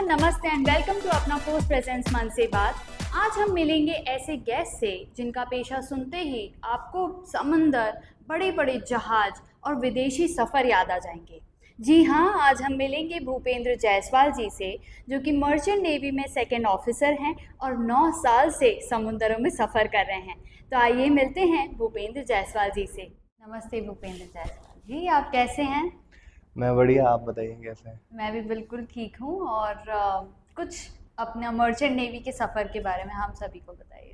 नमस्ते and welcome to अपना post presence मन से बात। आज हम मिलेंगे ऐसे गेस्ट से जिनका पेशा सुनते ही आपको समंदर, बड़े बड़े जहाज और विदेशी सफ़र याद आ जाएंगे। जी हाँ, आज हम मिलेंगे भूपेंद्र जायसवाल जी से, जो कि मर्चेंट नेवी में सेकंड ऑफिसर हैं और 9 साल से समुंदरों में सफ़र कर रहे हैं। तो आइए मिलते हैं भूपेंद्र जायसवाल जी से। नमस्ते भूपेंद्र जायसवाल जी, आप कैसे हैं? मैं बढ़िया। आप बताइए कैसे हैं? मैं भी बिल्कुल ठीक हूँ। और कुछ अपना मर्चेंट नेवी के सफ़र के बारे में हम सभी को बताइए।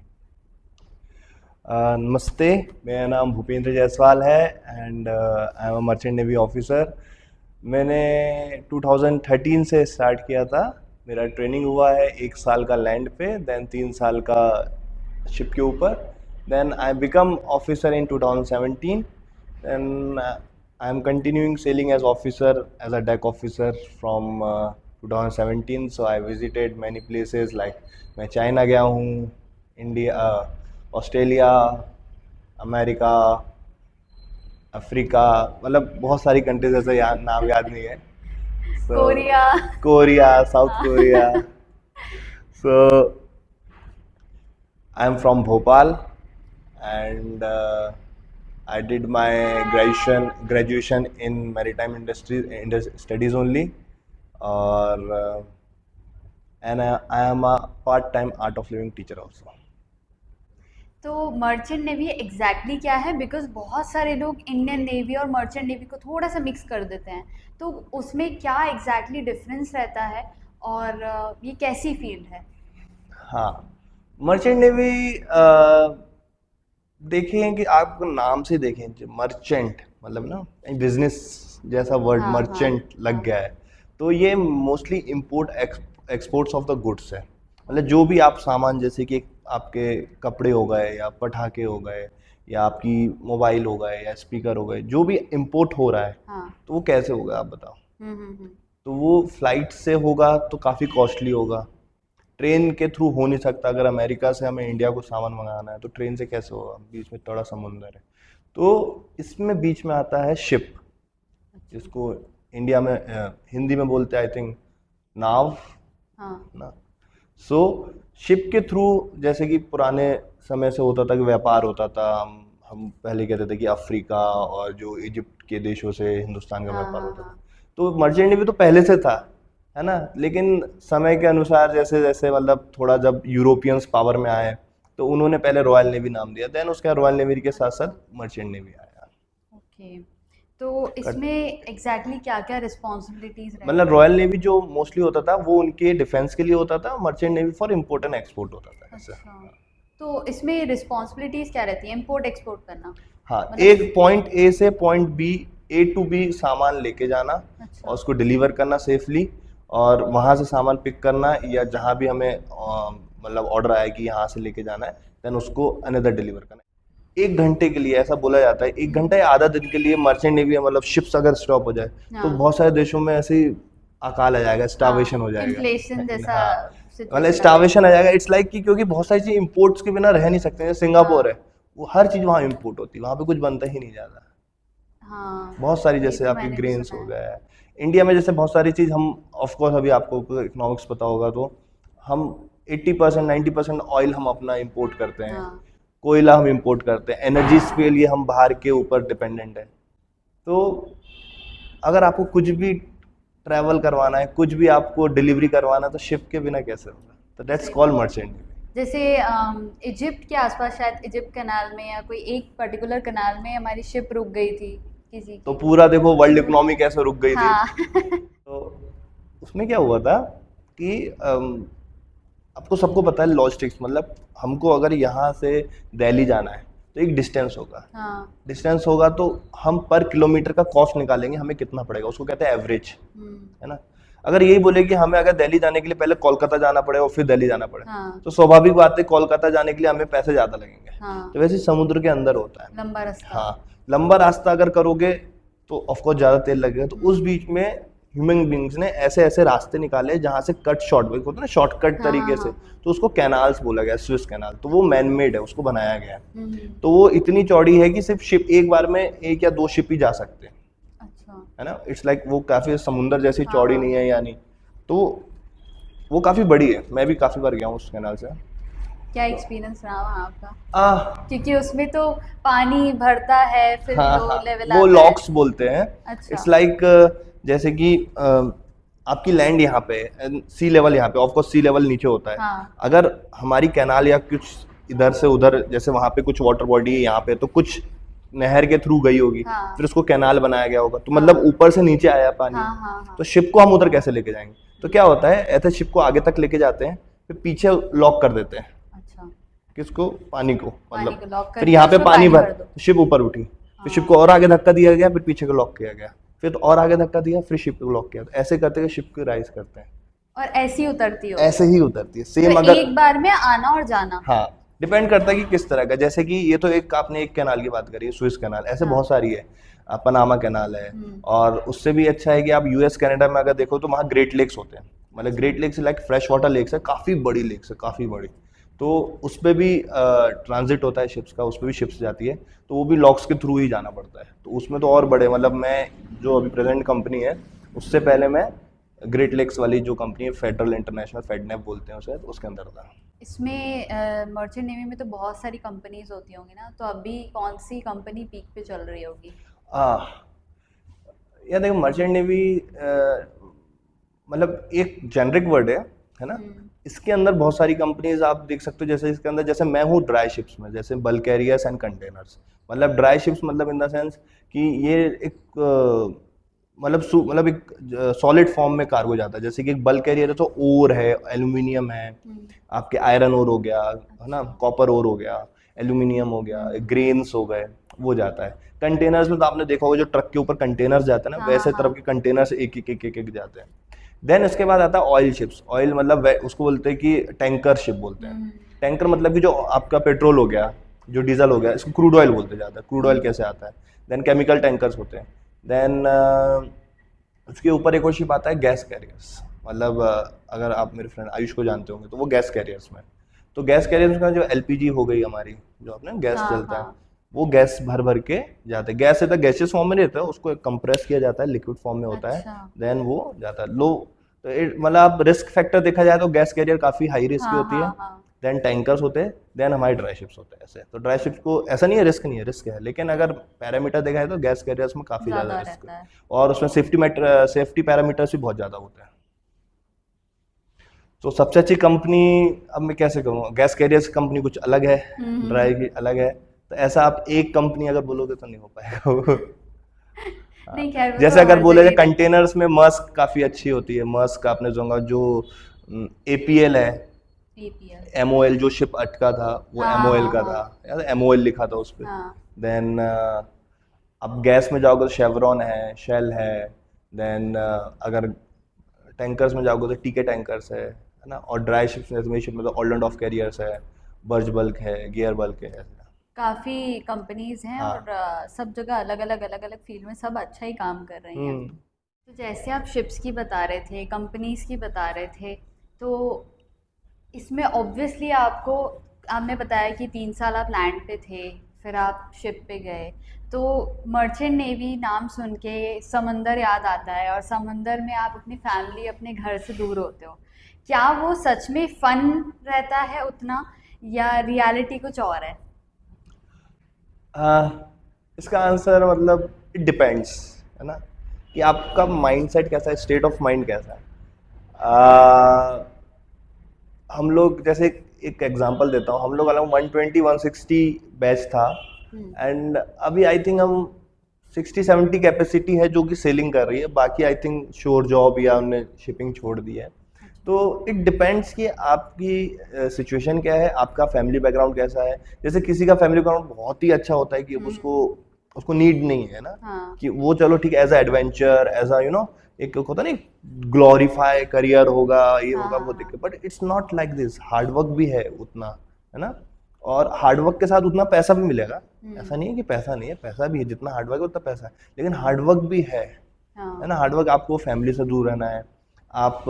नमस्ते, मेरा नाम भूपेंद्र जायसवाल है and I am a merchant navy officer. मैंने 2013 से स्टार्ट किया था। मेरा ट्रेनिंग हुआ है 1 साल का लैंड पे, देन 3 साल का शिप के ऊपर। Then I become officer in 2017। Then I am continuing sailing as officer, as a deck officer from 2017. So I visited many places like मैं चाइना गया हूँ, इंडिया, ऑस्ट्रेलिया, अमेरिका, अफ्रीका, मतलब बहुत सारी कंट्रीज ऐसे नाम याद नहीं है। So Korea. कोरिया, साउथ हाँ। Korea. So I am from Bhopal and I did my graduation in maritime studies only, or and I am a part-time art of living teacher also. तो merchant navy exactly क्या है? Because बहुत सारे लोग Indian navy और merchant navy को थोड़ा सा मिक्स कर देते हैं, तो उसमें क्या एग्जैक्टली डिफरेंस रहता है और ये कैसी फील्ड है? हाँ, मर्चेंट नेवी देखें कि आपको नाम से देखें, मर्चेंट मतलब ना बिजनेस जैसा वर्ड हाँ हाँ मर्चेंट लग हाँ। गया है। तो ये mostly import exports of the goods है। मतलब जो भी आप सामान, जैसे कि आपके कपड़े हो गए या पटाखे हो गए या आपकी मोबाइल हो गए या स्पीकर हो गए, जो भी इंपोर्ट हो रहा है, हाँ। तो वो कैसे होगा आप बताओ। हम्म। तो वो फ्लाइट से होगा तो काफ़ी कॉस्टली होगा। ट्रेन के थ्रू हो नहीं सकता। अगर अमेरिका से हमें इंडिया को सामान मंगाना है तो ट्रेन से कैसे होगा, बीच में थोड़ा समुंदर है। तो इसमें बीच में आता है शिप, अच्छा। जिसको इंडिया में हिंदी में बोलते हैं आई थिंक नाव हाँ ना। सो शिप के थ्रू, जैसे कि पुराने समय से होता था कि व्यापार होता था। हम पहले कहते थे कि अफ्रीका और जो इजिप्ट के देशों से हिंदुस्तान का हाँ व्यापार हाँ होता था। हाँ। तो मर्चेंट नेवी तो पहले से था, है ना। लेकिन समय के अनुसार जैसे जैसे मतलब थोड़ा जब यूरोपियंस पावर में आए तो उन्होंने पहले रॉयल नेवी नाम दिया, देन उसके बाद रॉयल नेवी के साथ अच्छा। साथ मर्चेंट नेवी आया। ओके, तो कट इसमें एग्जैक्टली क्या क्या रिस्पॉन्सिबिलिटीज मतलब रहती रॉयल हैं? नेवी जो मोस्टली होता था वो उनके डिफेंस के लिए होता था, merchant navy for import and export होता था ऐसा। अच्छा, तो इसमें रिस्पॉन्सिबिलिटीज क्या रहती है? इंपोर्ट एक्सपोर्ट करना हाँ, मतलब? एक पॉइंट ए से point B, A to B सामान लेके जाना और अच्छा। उसको डिलीवर करना सेफली, और वहाँ से सामान पिक करना, या जहाँ भी हमें मतलब ऑर्डर आया कि यहाँ से लेके जाना है, देन उसको अनदर डिलीवर करना है। 1 घंटे के लिए ऐसा बोला जाता है, 1 घंटा या आधा दिन के लिए मर्चेंट नेवी मतलब शिप्स अगर स्टॉप हो जाए तो हाँ बहुत सारे देशों में ऐसे ही अकाल आ जाएगा, स्टावेशन हाँ, हो जाएगा। इन्फ्लेशन जैसा हाँ, मतलब सिचुएशन आ स्टावेशन जाएगी। आ जाएगा। इट्स लाइक कि क्योंकि बहुत सारी चीज इंपोर्ट्स के बिना रह नहीं सकते। जैसे सिंगापुर है, हाँ वो हर चीज वहाँ इंपोर्ट होती है, वहाँ पे कुछ बनता ही नहीं ज्यादा। हाँ, बहुत सारी, ये जैसे तो आपकी मैंने भी ग्रेन्स सुना हो है। गए। इंडिया में जैसे बहुत सारी चीज हम, ऑफ कोर्स अभी आपको इकोनॉमिक्स पता होगा तो हम 80% 90% ऑयल हम अपना इंपोर्ट करते हैं, हाँ कोयला हम इंपोर्ट करते हैं, एनर्जीज के लिए हम बाहर के ऊपर डिपेंडेंट है। तो अगर आपको कुछ भी ट्रैवल करवाना है, कुछ भी आपको डिलीवरी करवाना है, तो शिप के बिना कैसे होगा। तो दैट्स सही कॉल्ड बात है। मर्चेंट। जैसे इजिप्ट के आसपास, शायद इजिप्ट कनाल में या कोई एक पर्टिकुलर कनाल में हमारी शिप रुक गई थी किसी तो की। पूरा देखो वर्ल्ड तो इकोनॉमी कैसे रुक गई थी। हाँ तो उसमें क्या हुआ था कि आपको सबको पता है लॉजिस्टिक्स, मतलब हमको अगर यहाँ से दिल्ली जाना है तो एक डिस्टेंस होगा। हाँ। डिस्टेंस होगा तो हम पर किलोमीटर का कॉस्ट निकालेंगे, हमें कितना पड़ेगा, उसको कहते हैं एवरेज, हम्म। है ना। अगर यही बोले कि हमें अगर दिल्ली जाने के लिए पहले कोलकाता जाना पड़े और फिर दिल्ली जाना पड़े, हाँ तो स्वाभाविक बात है कोलकाता जाने के लिए हमें पैसे ज़्यादा लगेंगे। हाँ। तो वैसे ही समुद्र के अंदर होता है। लंबा रास्ता। हाँ, लंबा रास्ता अगर करोगे तो ऑफकोर्स ज़्यादा तेल लगेगा। तो उस हम्म। बीच में ह्यूमन बींग्स ने ऐसे ऐसे रास्ते निकाले जहाँ से कट शॉर्ट होता है ना, शॉर्टकट हाँ हाँ तरीके से। हाँ। तो उसको कैनाल्स बोला गया, स्विस कैनाल। तो वो मैन मेड है, उसको बनाया गया है। हम्म। तो वो इतनी चौड़ी है कि सिर्फ शिप एक बार में 1 या 2 शिप ही जा सकते हैं, अच्छा। है ना। इट्स लाइक वो काफ़ी समुंदर जैसी हाँ चौड़ी हाँ। नहीं है या नहीं। तो वो काफ़ी बड़ी है, मैं भी काफ़ी बार गया हूँ उस कैनाल से। क्या एक्सपीरियंस रहा वहाँ आपका? आ, क्योंकि उसमें तो पानी भरता है फिर हाँ लो हाँ, लेवल वो आता है। लॉक्स बोलते हैं। अच्छा। इट्स लाइक जैसे कि आपकी लैंड यहाँ पे, सी लेवल यहाँ पे, ऑफ कोर्स सी लेवल नीचे होता है। हाँ अगर हमारी कैनाल या कुछ इधर से उधर, जैसे वहाँ पे कुछ वाटर बॉडी है यहाँ पे, तो कुछ नहर के थ्रू गई होगी, हाँ फिर उसको कैनाल बनाया गया होगा, तो मतलब हाँ ऊपर से नीचे आया पानी। हाँ हाँ हाँ। तो शिप को हम उधर कैसे लेके जाएंगे? तो क्या होता है, ऐसे शिप को आगे तक लेके जाते हैं, फिर पीछे लॉक कर देते हैं। अच्छा। किसको? पानी को, पानी को मतलब लॉक फिर करके यहाँ पे उसमें पानी पानी भर, भर दो। तो शिप ऊपर उठी, फिर शिप हाँ। को और आगे धक्का दिया गया, फिर पीछे को लॉक किया गया, फिर तो और आगे धक्का दिया, फिर शिप को लॉक किया, तो ऐसे करते हुए शिप को राइज करते हैं। और ऐसी उतरती होगी? ऐसे ही उतरती है तो सेम। अगर एक बार में आना और जाना? हाँ, डिपेंड करता है कि किस तरह का, जैसे कि ये तो एक आपने एक कैनाल की बात करी है, स्विस कैनाल, ऐसे हाँ। बहुत सारी है। पनामा कैनाल है। हम्म। और उससे भी अच्छा है कि आप यूएस कनाडा में अगर देखो तो वहाँ ग्रेट लेक्स होते हैं, मतलब great lakes like fresh water lakes है, काफ़ी बड़ी लेक्स है, काफ़ी बड़ी। तो उस पर भी ट्रांजिट होता है शिप्स का, उस पर भी शिप्स जाती है, तो वो भी लॉक्स के थ्रू ही जाना पड़ता है। तो उसमें तो और बड़े, मतलब मैं जो अभी प्रेजेंट कंपनी है, उससे पहले मैं ग्रेट लेक्स वाली जो कंपनी है, फेडरल इंटरनेशनल, फेडनेप बोलते हैं उसे, तो उसके अंदर था। इसमें मर्चेंट नेवी में तो बहुत सारी कंपनीज होती होंगी ना, तो अभी कौन सी कंपनी पीक पे चल रही होगी? आ, यार देखो, मर्चेंट नेवी मतलब एक जेनरिक वर्ड है ना। हम्म। इसके अंदर बहुत सारी कंपनीज आप देख सकते हो, जैसे इसके अंदर, जैसे मैं हूँ ड्राई शिप्स में, जैसे बल्क कैरियर्स एंड कंटेनर्स। मतलब ड्राई शिप्स मतलब इन द सेंस कि ये एक मतलब एक सॉलिड फॉर्म में कार्गो जाता है। जैसे कि एक बल्क कैरियर है तो ओर है, एल्यूमिनियम है, हम्म। आपके आयरन ओर हो गया, है ना, अच्छा। कॉपर ओर हो गया, एल्यूमिनियम हो गया, हम्म। ग्रेन्स हो गए, वो जाता है। कंटेनर्स में तो आपने देखा होगा जो ट्रक के ऊपर कंटेनर्स जाते हैं ना, हाँ हाँ वैसे तरफ हाँ। के कंटेनर्स एक एक एक एक एक जाते हैं। देन उसके बाद आता है ऑयल शिप्स। ऑयल मतलब उसको बोलते हैं कि टैंकर शिप बोलते हैं। हम्म। टैंकर मतलब कि जो आपका पेट्रोल हो गया, जो डीजल हो गया, इसको क्रूड ऑयल बोलते जाता है। क्रूड ऑयल हम्म। कैसे आता है? देन केमिकल टैंकर्स होते हैं। देन उसके ऊपर एक और शिप आता है गैस कैरियर्स। मतलब अगर आप मेरे फ्रेंड आयुष को जानते होंगे तो वो गैस कैरियर्स में। तो गैस कैरियर्स का जो एलपीजी हो गई हमारी, जो अपने गैस हाँ जलता है, हाँ। वो गैस भर भर के जाते हैं। गैस रहता है, गैसेस फॉर्म में रहता है, उसको कंप्रेस किया जाता है, लिक्विड फॉर्म में होता है, अच्छा। देन वो जाता है लो। तो मतलब आप रिस्क फैक्टर देखा जाए तो गैस कैरियर काफ़ी हाई रिस्क की हाँ होती है। हाँ हाँ। देन टैंकर्स होते हैं, देन हमारे ड्राई शिप्स होते हैं। ऐसे तो ड्राई शिप्स को ऐसा नहीं है रिस्क नहीं है, रिस्क है, लेकिन अगर पैरामीटर देखा जाए तो गैस कैरियर्स में काफ़ी ज़्यादा ज़्यादा रिस्क है। रहता है। और उसमें सेफ्टी पैरामीटर्स भी बहुत ज़्यादा होते हैं। तो सबसे अच्छी कंपनी, अब मैं कैसे कहूँ, गैस कैरियर्स कंपनी कुछ अलग है, ड्राई की अलग है। तो ऐसा आप एक कंपनी अगर बोलोगे तो नहीं हो पाएगा वो। हाँ। नहीं खैर वो जैसे तो अगर हर बोले जगह जाए ही रहता है। कंटेनर्स में मस्क काफ़ी अच्छी होती है। मस्क आपने सुना, जो एपीएल है, एपीएल। एमओएल, जो शिप अटका था वो हाँ एमओएल हाँ का था, हाँ याद है, एमओएल लिखा था उस पर। हाँ। देन अब गैस में जाओगे तो शेवरॉन है, शेल है। देन अगर टैंकर्स में जाओगे तो टीके टैंकर्स है ना। और ड्राई शिप्स में, शिप में तो ऑल्डन ऑफ कैरियर्स है, बर्ज बल्क है, गियर बल्क है, ऐसा। काफ़ी कंपनीज हैं और हाँ। सब जगह अलग अलग फील्ड में सब अच्छा ही काम कर रही हैं। हम्म। तो जैसे आप शिप्स की बता रहे थे, कंपनीज की बता रहे थे, तो इसमें ऑब्वियसली आपको, आपने बताया कि 3 साल आप लैंड पे थे, फिर आप शिप पे गए, तो मर्चेंट नेवी नाम सुन के समंदर याद आता है, और समंदर में आप अपनी फैमिली, अपने घर से दूर होते हो। क्या वो सच में फन रहता है उतना, या रियलिटी कुछ और है? इसका आंसर मतलब इट डिपेंड्स, है ना, कि आपका माइंडसेट कैसा है, स्टेट ऑफ माइंड कैसा है। हम लोग जैसे एक एग्जांपल देता हूँ, हम लोग अलग 120-160 बैच था, हम्म। एंड अभी आई थिंक हम 60-70 कैपेसिटी है जो कि सेलिंग कर रही है। बाकी आई थिंक श्योर जॉब या हमने शिपिंग छोड़ दी है। तो इट डिपेंड्स कि आपकी सिचुएशन क्या है, आपका फैमिली बैकग्राउंड कैसा है। जैसे किसी का फैमिली बैकग्राउंड बहुत ही अच्छा होता है कि उसको उसको नीड नहीं है ना, हाँ कि वो चलो ठीक है, as a adventure, as a एक होता नहीं, ग्लोरीफाई करियर होगा, ये हाँ होगा, हाँ वो हाँ। देखे, but it's not like this. Hard work भी है उतना, है ना, और हार्ड वर्क के साथ उतना पैसा भी मिलेगा। ऐसा नहीं है कि पैसा नहीं है, पैसा भी है, जितना हार्ड वर्क है उतना पैसा है, लेकिन हार्ड वर्क भी है ना। हाँ हार्ड वर्क, आपको फैमिली से दूर रहना है, आप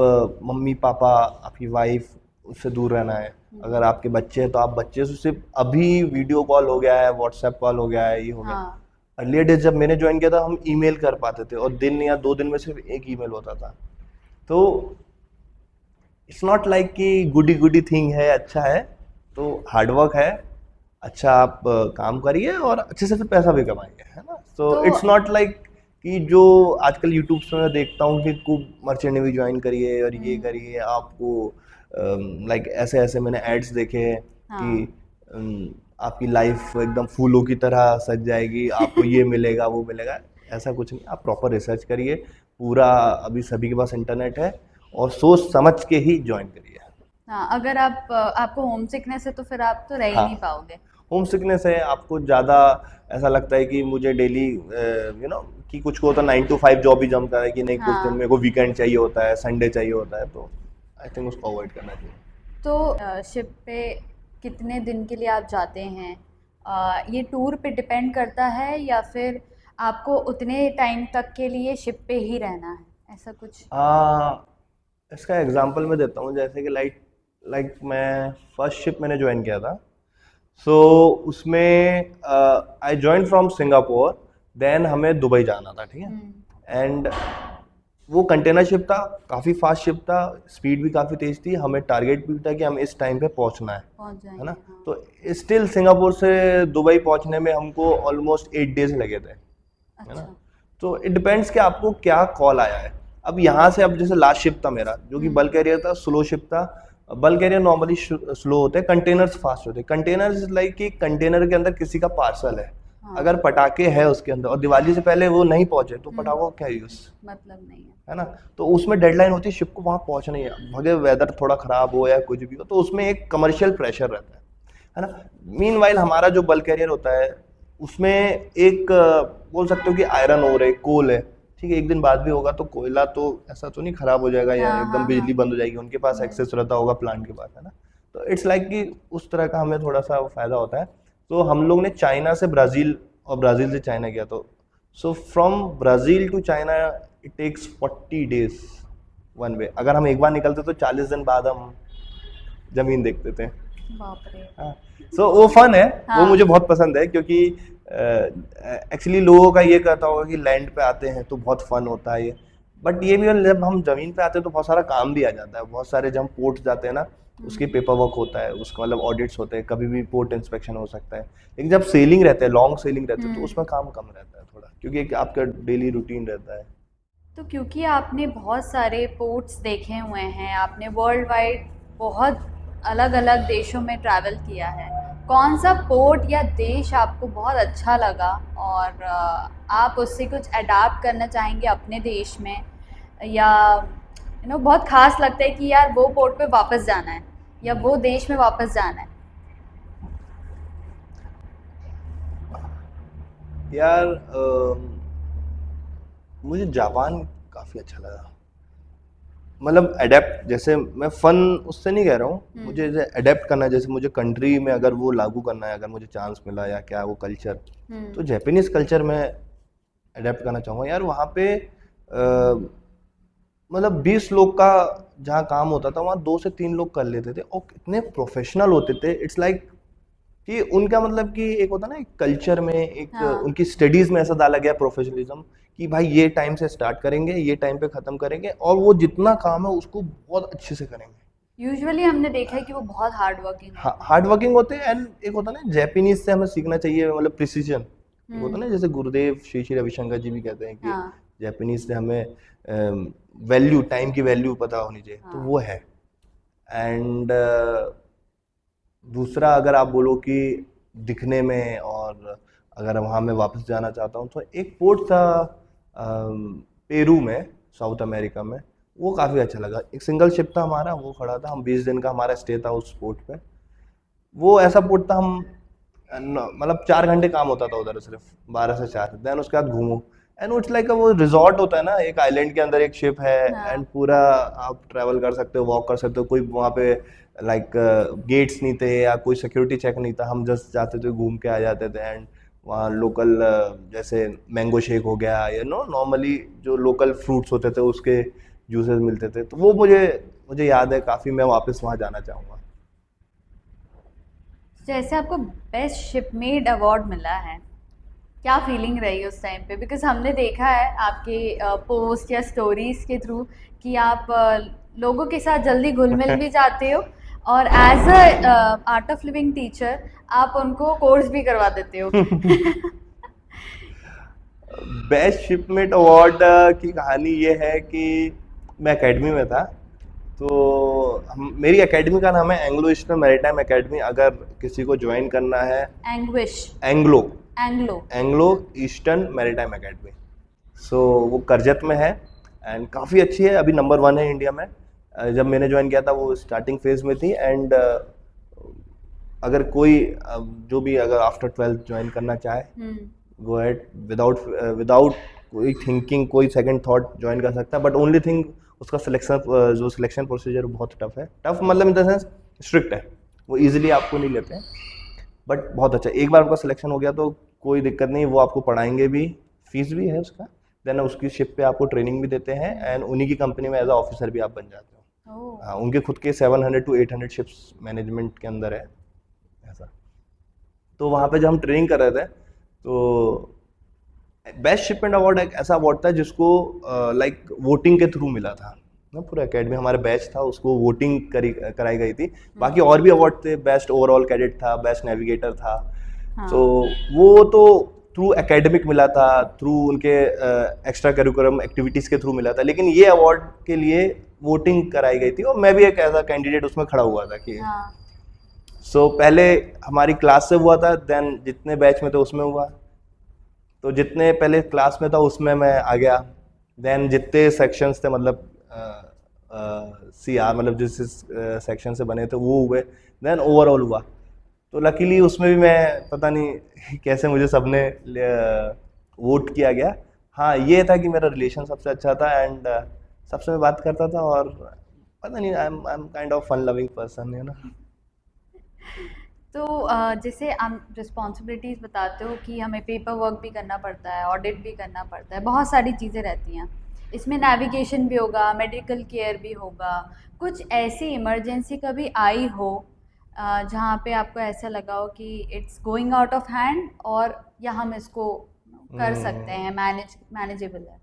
मम्मी पापा, आपकी वाइफ, उससे दूर रहना है। अगर आपके बच्चे हैं तो आप बच्चे से सिर्फ, अभी वीडियो कॉल हो गया है, व्हाट्सएप कॉल हो गया है, ये हो गया। हाँ। अर्लियर डेज जब मैंने ज्वाइन किया था, हम ईमेल कर पाते थे और दिन या 2 दिन में सिर्फ एक ईमेल होता था। तो इट्स नॉट लाइक कि गुडी गुडी थिंग है, अच्छा है, तो हार्डवर्क है, अच्छा आप काम करिए और अच्छे से फिर पैसा भी कमाइए, है ना। सो तो इट्स नॉट लाइक कि जो आजकल यूट्यूब पे मैं देखता हूँ कि खूब मर्चेंट नेवी ज्वाइन करिए और ये हम्म, करिए आपको, लाइक ऐसे ऐसे मैंने एड्स देखे हैं कि हाँ। आपकी लाइफ एकदम फूलों की तरह सज जाएगी, आपको ये मिलेगा वो मिलेगा। ऐसा कुछ नहीं, आप प्रॉपर रिसर्च करिए पूरा, अभी सभी के पास इंटरनेट है, और सोच समझ के ही ज्वाइन करिए। हाँ, अगर आपको होम सिकनेस है तो फिर आप तो रह ही हाँ, नहीं पाओगे। होम सिकनेस है, आपको ज़्यादा ऐसा लगता है कि मुझे डेली कि कुछ को होता है 9 to 5 जॉब ही जमता है कि नहीं, कुछ दिन मेरे हाँ। को वीकेंड चाहिए होता है, संडे चाहिए होता है, तो आई थिंक उसको अवॉइड करना चाहिए। तो शिप पे कितने दिन के लिए आप जाते हैं? ये टूर पे डिपेंड करता है या फिर आपको उतने टाइम तक के लिए शिप पे ही रहना है, ऐसा कुछ? इसका एग्जांपल मैं देता हूँ, जैसे कि लाइक लाइक मैं फर्स्ट शिप मैंने ज्वाइन किया था, सो उसमें I join from Singapore, then हमें दुबई जाना था, ठीक हम्म। है। एंड वो कंटेनर शिप था, काफ़ी फास्ट शिप था, स्पीड भी काफ़ी तेज थी, हमें टारगेट भी था कि हम इस टाइम पे पहुंचना पहुंच है ना। जाएंगे, हाँ। तो स्टिल सिंगापुर से दुबई पहुंचने में हमको ऑलमोस्ट 8 डेज लगे थे, है ना। अच्छा। तो इट डिपेंड्स कि आपको क्या कॉल आया है। अब यहाँ से, अब जैसे लास्ट शिप था मेरा जो कि हम्म। बल्क कैरियर था, स्लो शिप था। बल्क कैरियर नॉर्मली स्लो होते हैं, कंटेनर्स फास्ट होते हैं। कंटेनर्स लाइक कि कंटेनर के अंदर किसी का पार्सल है, हाँ। अगर पटाखे है उसके अंदर और दिवाली से पहले वो नहीं पहुंचे तो हम्म। पटाखों का क्या यूज, मतलब नहीं है। है ना। तो उसमें डेडलाइन होती है, शिप को वहां पहुंचना ही है, भले वेदर थोड़ा खराब हो या कुछ भी हो, तो उसमें एक कमर्शियल प्रेशर रहता है ना। मीनवाइल हमारा जो बल्क कैरियर होता है उसमें एक बोल सकते हो कि आयरन ओर है, कोल है, ठीक है। एक दिन बाद भी होगा तो कोयला तो ऐसा तो नहीं खराब हो जाएगा या हाँ, एकदम हाँ, हाँ। बिजली बंद हो जाएगी, उनके पास हम्म। एक्सेस रहता होगा प्लांट के पास, है ना। तो इट्स लाइक कि उस तरह का हमें थोड़ा सा फायदा होता है। तो हम लोग ने चाइना से ब्राजील और ब्राजील से चाइना किया, तो so from Brazil to China it takes 40 days one way. अगर हम एक बार निकलते तो 40 दिन बाद हम जमीन देखते थे। बाप रे। हाँ, सो वो फन है, वो मुझे हाँ। बहुत पसंद है, क्योंकि एक्चुअली लोगों का ये कहता होगा कि लैंड पे आते हैं तो बहुत फन होता है ये, बट ये भी है, जब हम जमीन पे आते हैं तो बहुत सारा काम भी आ जाता है। बहुत सारे जब हम पोर्ट जाते हैं ना, उसके हम्म। पेपर वर्क होता है, उसका मतलब ऑडिट्स होते हैं, कभी भी पोर्ट इंस्पेक्शन हो सकता है। लेकिन जब सेलिंग रहते हैं, लॉन्ग सेलिंग रहते हैं, तो हम्म। उसमें काम कम रहता है थोड़ा, क्योंकि एक आपका डेली रूटीन रहता है। तो क्योंकि आपने बहुत सारे पोर्ट्स देखे हुए हैं, आपने वर्ल्ड वाइड बहुत अलग अलग देशों में ट्रैवल किया है, कौन सा पोर्ट या देश आपको बहुत अच्छा लगा और आप उससे कुछ अडाप्ट करना चाहेंगे अपने देश में, या बहुत खास लगता है कि यार वो पोर्ट पे वापस जाना है या वो देश में वापस जाना है? यार मुझे जापान काफ़ी अच्छा लगा। मतलब अडेप्ट, जैसे मैं फन उससे नहीं कह रहा हूँ, मुझे हम्म। जैसे अडेप्ट करना है, जैसे मुझे कंट्री में अगर वो लागू करना है, अगर मुझे चांस मिला या क्या वो कल्चर, तो हम्म। जापानीज कल्चर में अडेप्ट करना चाहूँगा यार। वहाँ पे मतलब 20 लोग का जहाँ काम होता था, वहाँ 2 से 3 लोग कर लेते थे और इतने प्रोफेशनल होते थे। इट्स लाइक कि उनका मतलब कि एक होता ना, एक कल्चर में, एक हाँ। उनकी स्टडीज में ऐसा डाला गया प्रोफेशनलिज्म कि भाई ये टाइम से स्टार्ट करेंगे, ये टाइम पे खत्म करेंगे, और वो जितना काम है उसको बहुत अच्छे से करेंगे। यूजुअली हमने देखा है कि वो बहुत हार्ड वर्किंग होते हैं। हार्ड वर्किंग होते हैं, एंड एक होता है ना जैपनीज से हमें सीखना चाहिए, मतलब प्रिसीजन। एक होता है ना, हम्म। जैसे गुरुदेव श्री श्री रविशंकर जी भी कहते हैं कि हाँ। जैपनीज से हमें वैल्यू, टाइम की वैल्यू पता होनी चाहिए, तो हाँ। वो है। एंड दूसरा अगर आप बोलो कि दिखने में, और अगर वहाँ मैं वापस जाना चाहता हूँ, तो एक पोर्ट था पेरू में, साउथ अमेरिका में, वो काफ़ी अच्छा लगा। एक सिंगल शिप था हमारा, वो खड़ा था, हम 20 दिन का हमारा स्टे था उस पोर्ट पे। वो ऐसा पोर्ट था, हम मतलब 4 घंटे काम होता था उधर, सिर्फ 12 से 4, देन उसके बाद घूमो। एंड इट्स लाइक वो रिजॉर्ट होता है ना, एक आइलैंड के अंदर एक शिप है, एंड हाँ। पूरा आप ट्रैवल कर सकते हो, वॉक कर सकते हो, कोई वहाँ पे लाइक गेट्स नहीं थे या कोई सिक्योरिटी चेक नहीं था, हम जस्ट जाते थे, घूम के आ जाते थे। एंड वहाँ लोकल जैसे मैंगो शेक हो गया, नॉर्मली जो लोकल फ्रूट्स होते थे उसके जूसेस मिलते थे, तो वो मुझे मुझे याद है काफ़ी, मैं वापस वहाँ जाना चाहूँगा। जैसे आपको बेस्ट शिपमेट अवार्ड मिला है, क्या फीलिंग रही उस टाइम पे? बिकॉज हमने देखा है आपके पोस्ट या स्टोरीज के थ्रू कि आप लोगों के साथ जल्दी घुल मिल भी जाते हो, और as a art of living teacher आप उनको कोर्स भी करवा देते हो। बेस्ट शिपमेट अवार्ड की कहानी ये है कि मैं एकेडमी में था, तो मेरी एकेडमी का नाम है एंग्लो ईस्टर्न मैरीटाइम एकेडमी। अगर किसी को ज्वाइन करना है, एंग्विश, Anglo Anglo, Anglo Eastern Maritime Academy, so वो करजत में है एंड काफ़ी अच्छी है, अभी नंबर 1 है इंडिया में। जब मैंने ज्वाइन किया था वो स्टार्टिंग फेज में थी, एंड अगर कोई जो भी अगर आफ्टर 12th ज्वाइन करना चाहे, गो एट विदाउट कोई थिंकिंग, कोई सेकंड थॉट ज्वाइन कर सकता है। बट ओनली थिंग, उसका सिलेक्शन प्रोसीजर बहुत टफ है। टफ मतलब इन द सेंस स्ट्रिक्ट है, वो इजीली आपको नहीं लेते हैं, बट बहुत अच्छा। एक बार उनका सिलेक्शन हो गया तो कोई दिक्कत नहीं, वो आपको पढ़ाएंगे भी, फीस भी है उसका, देन उसकी शिप पे आपको ट्रेनिंग भी देते हैं, एंड उन्हीं की कंपनी में एज अ ऑफिसर भी आप बन जाते हो। हाँ, उनके खुद के 700 to 800 शिप्स मैनेजमेंट के अंदर है ऐसा। तो वहाँ पे जब हम ट्रेनिंग कर रहे थे, तो बेस्ट शिपमेंट अवार्ड एक ऐसा अवार्ड था जिसको लाइक वोटिंग के थ्रू मिला था ना। पूरा एकेडमी हमारा बैच था, उसको वोटिंग कराई गई थी। बाकी और भी अवार्ड थे, बेस्ट ओवरऑल कैडेट था, बेस्ट नेविगेटर था। तो वो तो थ्रू एकेडमिक मिला था, थ्रू उनके एक्स्ट्रा करिकुलम एक्टिविटीज के थ्रू मिला था, लेकिन ये अवार्ड के लिए वोटिंग कराई गई थी, और मैं भी एक ऐसा कैंडिडेट उसमें खड़ा हुआ था कि सो पहले हमारी क्लास से हुआ था, देन जितने बैच में थे उसमें हुआ, तो जितने पहले क्लास में था उसमें मैं आ गया, देन जितने सेक्शंस थे, मतलब CR मतलब जिस सेक्शन से बने थे वो हुए, देन ओवरऑल हुआ। तो लकीली उसमें भी मैं पता नहीं कैसे मुझे सबने वोट किया गया। हाँ, ये था कि मेरा रिलेशन सबसे अच्छा था, एंड सबसे मैं बात करता था, और पता नहीं, I am kind of fun loving person, है ना। तो जैसे आप रिस्पॉन्सिबिलिटीज़ बताते हो कि हमें पेपर वर्क भी करना पड़ता है, ऑडिट भी करना पड़ता है, बहुत सारी चीज़ें रहती हैं इसमें, नेविगेशन भी होगा, मेडिकल केयर भी होगा। कुछ ऐसी इमरजेंसी कभी आई हो जहाँ पे आपको ऐसा लगा हो कि it's going out of hand, और या हम इसको कर सकते हैं, मैनेजेबल है?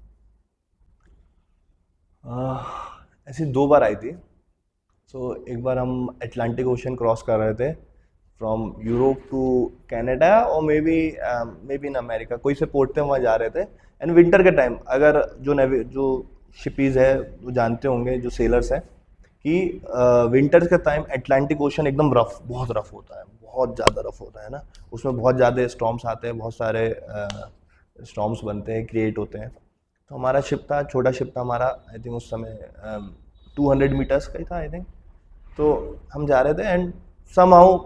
ऐसी 2 बार आई थी। सो एक बार हम अटलांटिक ओशन क्रॉस कर रहे थे फ्रॉम यूरोप टू कनाडा, और मे बी इन अमेरिका, कोई से पोर्ट थे, वहाँ जा रहे थे। एंड विंटर के टाइम, अगर जो शिपीज़ है वो जानते होंगे, जो सेलर्स हैं, कि विंटर्स के टाइम अटलांटिक ओशन एकदम रफ, बहुत रफ होता है, बहुत ज़्यादा रफ होता है ना। उसमें बहुत ज़्यादा स्टॉर्म्स आते हैं, बहुत सारे स्टॉर्म्स बनते हैं, क्रिएट होते हैं। तो हमारा शिप था, छोटा शिप था हमारा, आई थिंक उस समय 200 मीटर्स का ही था आई थिंक। तो हम जा रहे थे, एंड समहाउ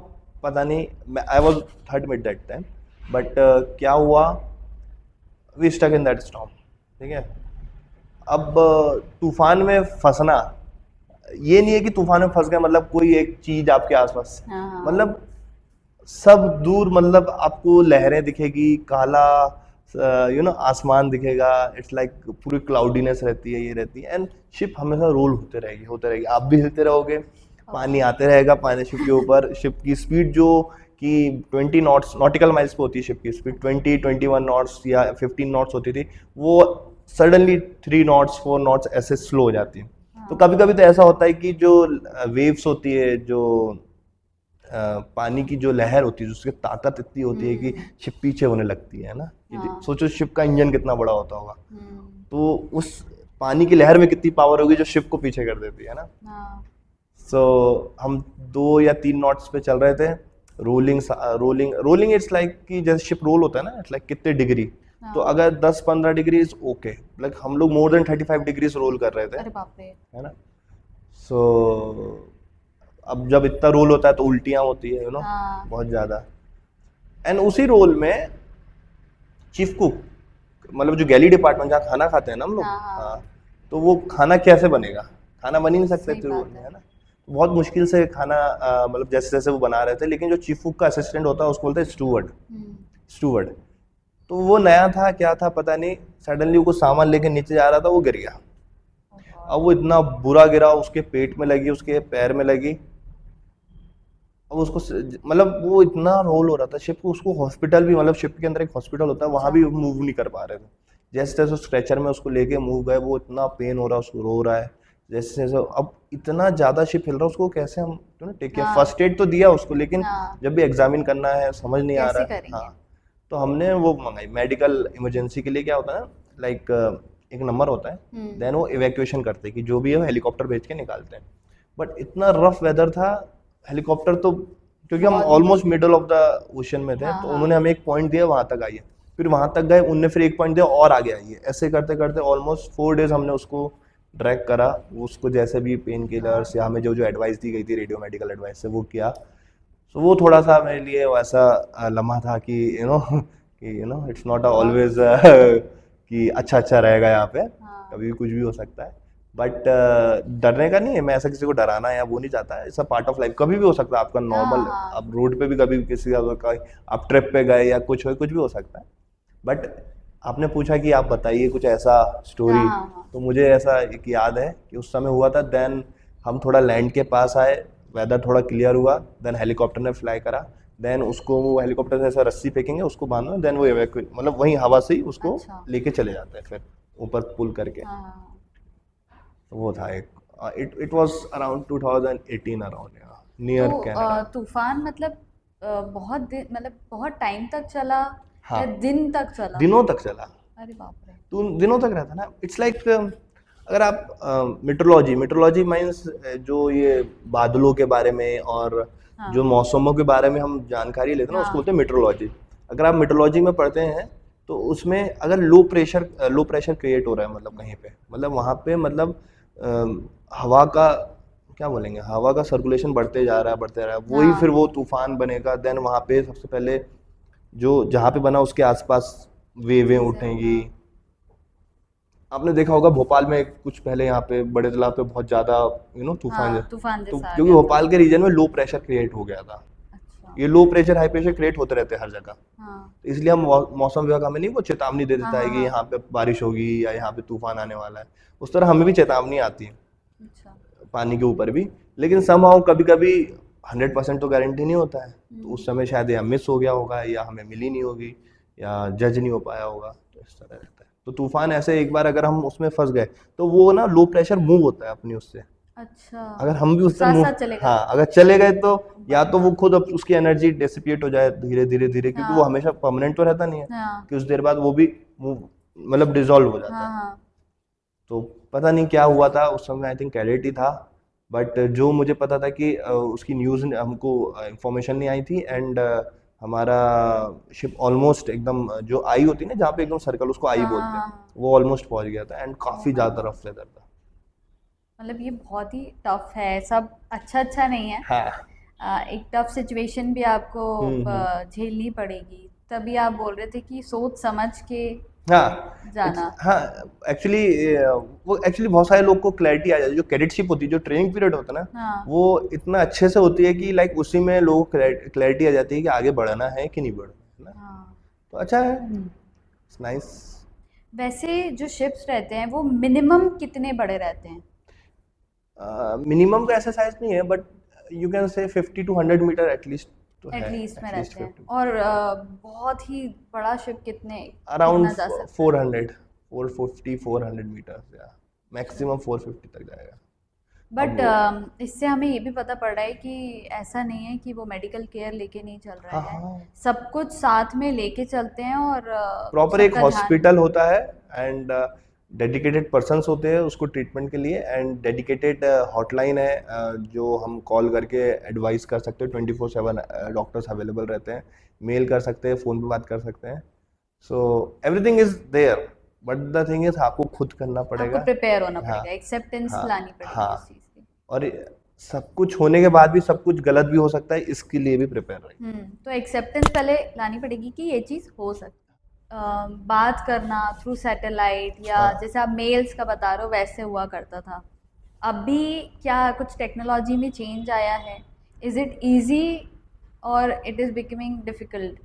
पता नहीं, I was third mate that time, but क्या हुआ, we stuck in that storm, ठीक है। अब तूफान में फंसना, ये नहीं है कि तूफान में फंस गए मतलब कोई एक चीज आपके आसपास, मतलब सब दूर, मतलब आपको लहरें दिखेगी, काला आसमान दिखेगा, इट्स लाइक पूरी क्लाउडीनेस रहती है, ये रहती है, एंड शिप हमेशा रोल होते रहेगी, आप भी हिलते रहोगे, पानी आते रहेगा, पानी शिप के ऊपर। शिप की स्पीड जो कि 20 नॉट्स नॉटिकल माइल्स पे होती है, शिप की स्पीड 21 नॉट्स या 15 नॉट्स होती थी, वो सडनली 3 नॉट्स 4 नॉट्स ऐसे स्लो हो जाती है। तो कभी कभी तो ऐसा होता है कि जो वेव्स होती है, जो पानी की जो लहर होती है, उसकी ताकत इतनी होती है कि शिप पीछे होने लगती है ना। सोचो शिप का इंजन कितना बड़ा होता होगा, तो उस पानी की लहर में कितनी पावर होगी जो शिप को पीछे कर देती है ना। सो हम 2 या 3 नॉट्स पे चल रहे थे, रोलिंग इट्स लाइक कि जैसे शिप रोल होता है ना, इट्स लाइक कितने डिग्री, तो अगर 10-15 डिग्री इज ओके, लाइक हम लोग मोर देन 35 डिग्री रोल कर रहे थे, अरे बाप रे, है ना। सो अब जब इतना रोल होता है तो उल्टियां होती है, बहुत ज्यादा। एंड उसी रोल में चीफ कुक, मतलब जो गैली डिपार्टमेंट जहाँ खाना खाते हैं ना हम लोग, हाँ, तो वो खाना कैसे बनेगा, खाना बन ही नहीं सकते थे रोल में, है ना। बहुत मुश्किल से खाना मतलब जैसे जैसे वो बना रहे थे, लेकिन जो चीफ कुक का असिस्टेंट होता है उसको बोलते हैं स्टूवर्ड। तो वो नया था, क्या था पता नहीं, सडनली वो सामान लेके नीचे जा रहा था, वो गिर गया। अब वो इतना बुरा गिरा, उसके पेट में लगी, उसके पैर में लगी, अब उसको मतलब वो इतना रोल हो रहा था शिप को, उसको हॉस्पिटल भी, मतलब शिप के अंदर एक हॉस्पिटल होता है, वहां भी मूव नहीं कर पा रहे थे। जैसे तैसे स्ट्रेचर में उसको लेके मूव गए, वो इतना पेन हो रहा है, उसको रो रहा है, जैसे जैसे अब इतना ज़्यादा शिप हिल रहा है, उसको कैसे हम टेक केयर, हाँ फर्स्ट एड तो दिया उसको, लेकिन हाँ, जब भी एग्जामिन करना है समझ नहीं आ कैसे रहा है। करेंगे? हाँ, तो हमने वो मंगाई मेडिकल इमरजेंसी के लिए। क्या होता है ना, लाइक एक नंबर होता है, देन वो इवैक्यूएशन करते हैं कि जो भी है हेलीकॉप्टर भेज के निकालते हैं। बट इतना रफ वेदर था, हेलीकॉप्टर तो, क्योंकि हम बहुत नहीं ऑलमोस्ट भेजते। मिडल ऑफ द ओशन में थे, हाँ तो हाँ। उन्होंने हमें एक पॉइंट दिया, वहां तक आइए। फिर वहां तक गए, उनने फिर एक पॉइंट दिया और आगे आइए। ऐसे करते करते ऑलमोस्ट 4 डेज हमने उसको ड्रैग करा। उसको जैसे भी पेन किलर्स या हमें जो जो एडवाइस दी गई थी रेडियो मेडिकल एडवाइस से, वो किया। तो वो थोड़ा सा मेरे लिए वैसा लम्हा था कि कि इट्स नॉट बहुत ऑलवेज कि अच्छा अच्छा रहेगा यहाँ पे, हाँ कभी भी कुछ भी हो सकता है। बट डरने का नहीं है, मैं ऐसा किसी को डराना या वो नहीं चाहता। It's a part of life, कभी भी हो सकता है आपका हाँ नॉर्मल। हाँ आप रोड पे भी कभी किसी का आप ट्रिप पे गए या कुछ हो, कुछ भी हो सकता है। बट आपने पूछा कि आप बताइए कुछ ऐसा हाँ स्टोरी, हाँ हाँ। तो मुझे ऐसा एक याद है कि उस समय हुआ था। देन हम थोड़ा लैंड के पास आए, वेदर थोड़ा क्लियर हुआ, देन हेलीकॉप्टर ने फ्लाई करा। देन उसको वो हेलीकॉप्टर से ऐसा रस्सी फेंकेंगे, उसको बांधो, देन वो evacuate, मतलब वहीं हवा से ही उसको अच्छा। लेके चले जाते हैं फिर ऊपर पुल करके। हाँ हाँ हाँ। तो वो था एक, इट वाज अराउंड 2018 अराउंड, तो नियर कनाडा। तूफान मतलब बहुत दिन, मतलब बहुत टाइम तक चला हाँ, या दिन तक चला? दिनों तक चला। अरे बाप रे। तो दिनों तक रहता ना, इट्स लाइक अगर आप मेट्रोलॉजी मेट्रोलॉजी मीन्स जो ये बादलों के बारे में और जो हाँ मौसमों के बारे में हम जानकारी लेते हैं ना, उसको हाँ बोलते हैं मेट्रोलॉजी। अगर आप मेट्रोलॉजी में पढ़ते हैं, तो उसमें अगर लो प्रेशर क्रिएट हो रहा है, मतलब कहीं पे, मतलब वहाँ पे, मतलब हवा का, क्या बोलेंगे, हवा का सर्कुलेशन बढ़ते जा रहा है, बढ़ते जा रहा है, वही फिर हाँ। वो तूफान बनेगा। देन वहाँ पे सबसे पहले जो जहाँ पे बना उसके आसपास वेवें चीजें, उठेंगी। हाँ आपने देखा होगा भोपाल में कुछ पहले यहाँ पे बड़े तालाब पे बहुत ज्यादा तूफान, हाँ, तूफान तो जैसा आ क्योंकि गया था। भोपाल के रीजन में लो प्रेशर क्रिएट हो गया था। अच्छा। ये low pressure high pressure create होते रहते हैं हर जगह। हाँ तो इसलिए हम मौसम विभाग हमें नहीं वो चेतावनी दे हाँ देता है हाँ कि हाँ। यहाँ पे बारिश होगी या यहाँ पे तूफान आने वाला है। उस तरह हमें भी चेतावनी आती है अच्छा। पानी के ऊपर भी। लेकिन समहाउ कभी कभी 100% तो गारंटी नहीं होता है, तो हम्म। उस समय शायद या मिस हो गया होगा या हमें मिली नहीं होगी या जज नहीं हो पाया होगा, तो इस तरह रहता है। तो तूफान ऐसे एक बार अगर हम उसमें फंस गए, तो वो ना लो प्रेशर मूव होता है अपनी उससे। अच्छा, अगर हम भी उस तरह साथ मूव, साथ चलेगा। हाँ, अगर चले गए तो या बाप तो रे। वो खुद उसकी एनर्जी डिसिपिएट हो जाए धीरे धीरे धीरे, क्योंकि वो हाँ हमेशा परमानेंट तो रहता नहीं है। हाँ कुछ देर बाद वो भी मतलब डिसॉल्व हो जाता हाँ है। हाँ। तो पता नहीं क्या हुआ था उस समय, आई थिंक कैडेट ही था। बट जो मुझे पता था कि उसकी न्यूज़ हमको इंफॉर्मेशन नहीं आई थी। एंड हमारा शिप ऑलमोस्ट एकदम जो आई होती है ना, जहाँ पे एकदम सर्कल, उसको आई हाँ हाँ बोलते हैं, हाँ। वो ऑलमोस्ट पहुंच गया था। एंड ओह काफ़ी माय ज़्यादा गॉड। रफ वेदर था। मतलब ये बहुत ही टफ है, सब अच्छा अच्छा नहीं है। हाँ। एक टफ सिचुएशन भी आपको हम्म। झेलनी पड़ेगी। तभी आप बोल रहे थे कि सोच समझ के हाँ, इट्स, जाना। हाँ, एक्चुअली वो एक्चुअली बहुत सारे लोग को क्लैरिटी आ जाती है। जो कैडेटशिप होती है, जो ट्रेनिंग पीरियड होता है ना, हाँ। वो इतना अच्छे से होती है कि लाइक उसी में लोगों को क्लैरिटी आ जाती है कि आगे बढ़ना है कि नहीं बढ़ना है ना। हाँ। तो अच्छा है, इट्स नाइस। वैसे जो शिप्स रहते हैं वो मिनिमम कितने बड़े रहते हैं? मिनिमम का ऐसा साइज नहीं है, but you can say 50 to 100 metre at least तो है, एटलीस्ट में एटलीस्ट रहते हैं। 50, और बहुत ही बड़ा शिप कितने, अराउंड कितना जा सकता है? 400, 450 400 मीटर्स, या अच्छा। मैक्सिमम 450 तक जाएगा। अब बट इससे हमें ये भी पता पड़ रहा है कि ऐसा नहीं है कि वो मेडिकल केयर लेके नहीं चल रहे हाँ हैं। हाँ, सब कुछ साथ में लेके चलते हैं और प्रॉपर एक सबका ध्यान। हॉस्पिटल होता है। एंड डेडिकेटेड पर्सन्स होते हैं उसको ट्रीटमेंट के लिए। एंड डेडिकेटेड हॉटलाइन है, जो हम कॉल करके एडवाइस कर सकते हैं। 24/7 डॉक्टर्स अवेलेबल रहते हैं। मेल कर सकते हैं, फ़ोन पे बात कर सकते हैं। So everything is there, but the thing is आपको खुद करना आपको पड़ेगा। प्रिपेयर होना हाँ पड़ेगा, एक्सेप्टेंस हाँ लानी पड़ेगी हाँ। उस चीज़ की। और सब कुछ होने के बाद भी सब कुछ गलत भी हो सकता है, इसके लिए भी प्रिपेयर रहिए। तो एक्सेप्टेंस पहले लानी पड़ेगी कि ये चीज़ हो सकती है। बात करना थ्रू सैटेलाइट या हाँ, जैसे आप मेल्स का बता रहे हो वैसे हुआ करता था। अभी क्या कुछ टेक्नोलॉजी में चेंज आया है? इज़ इट ईजी और it is becoming difficult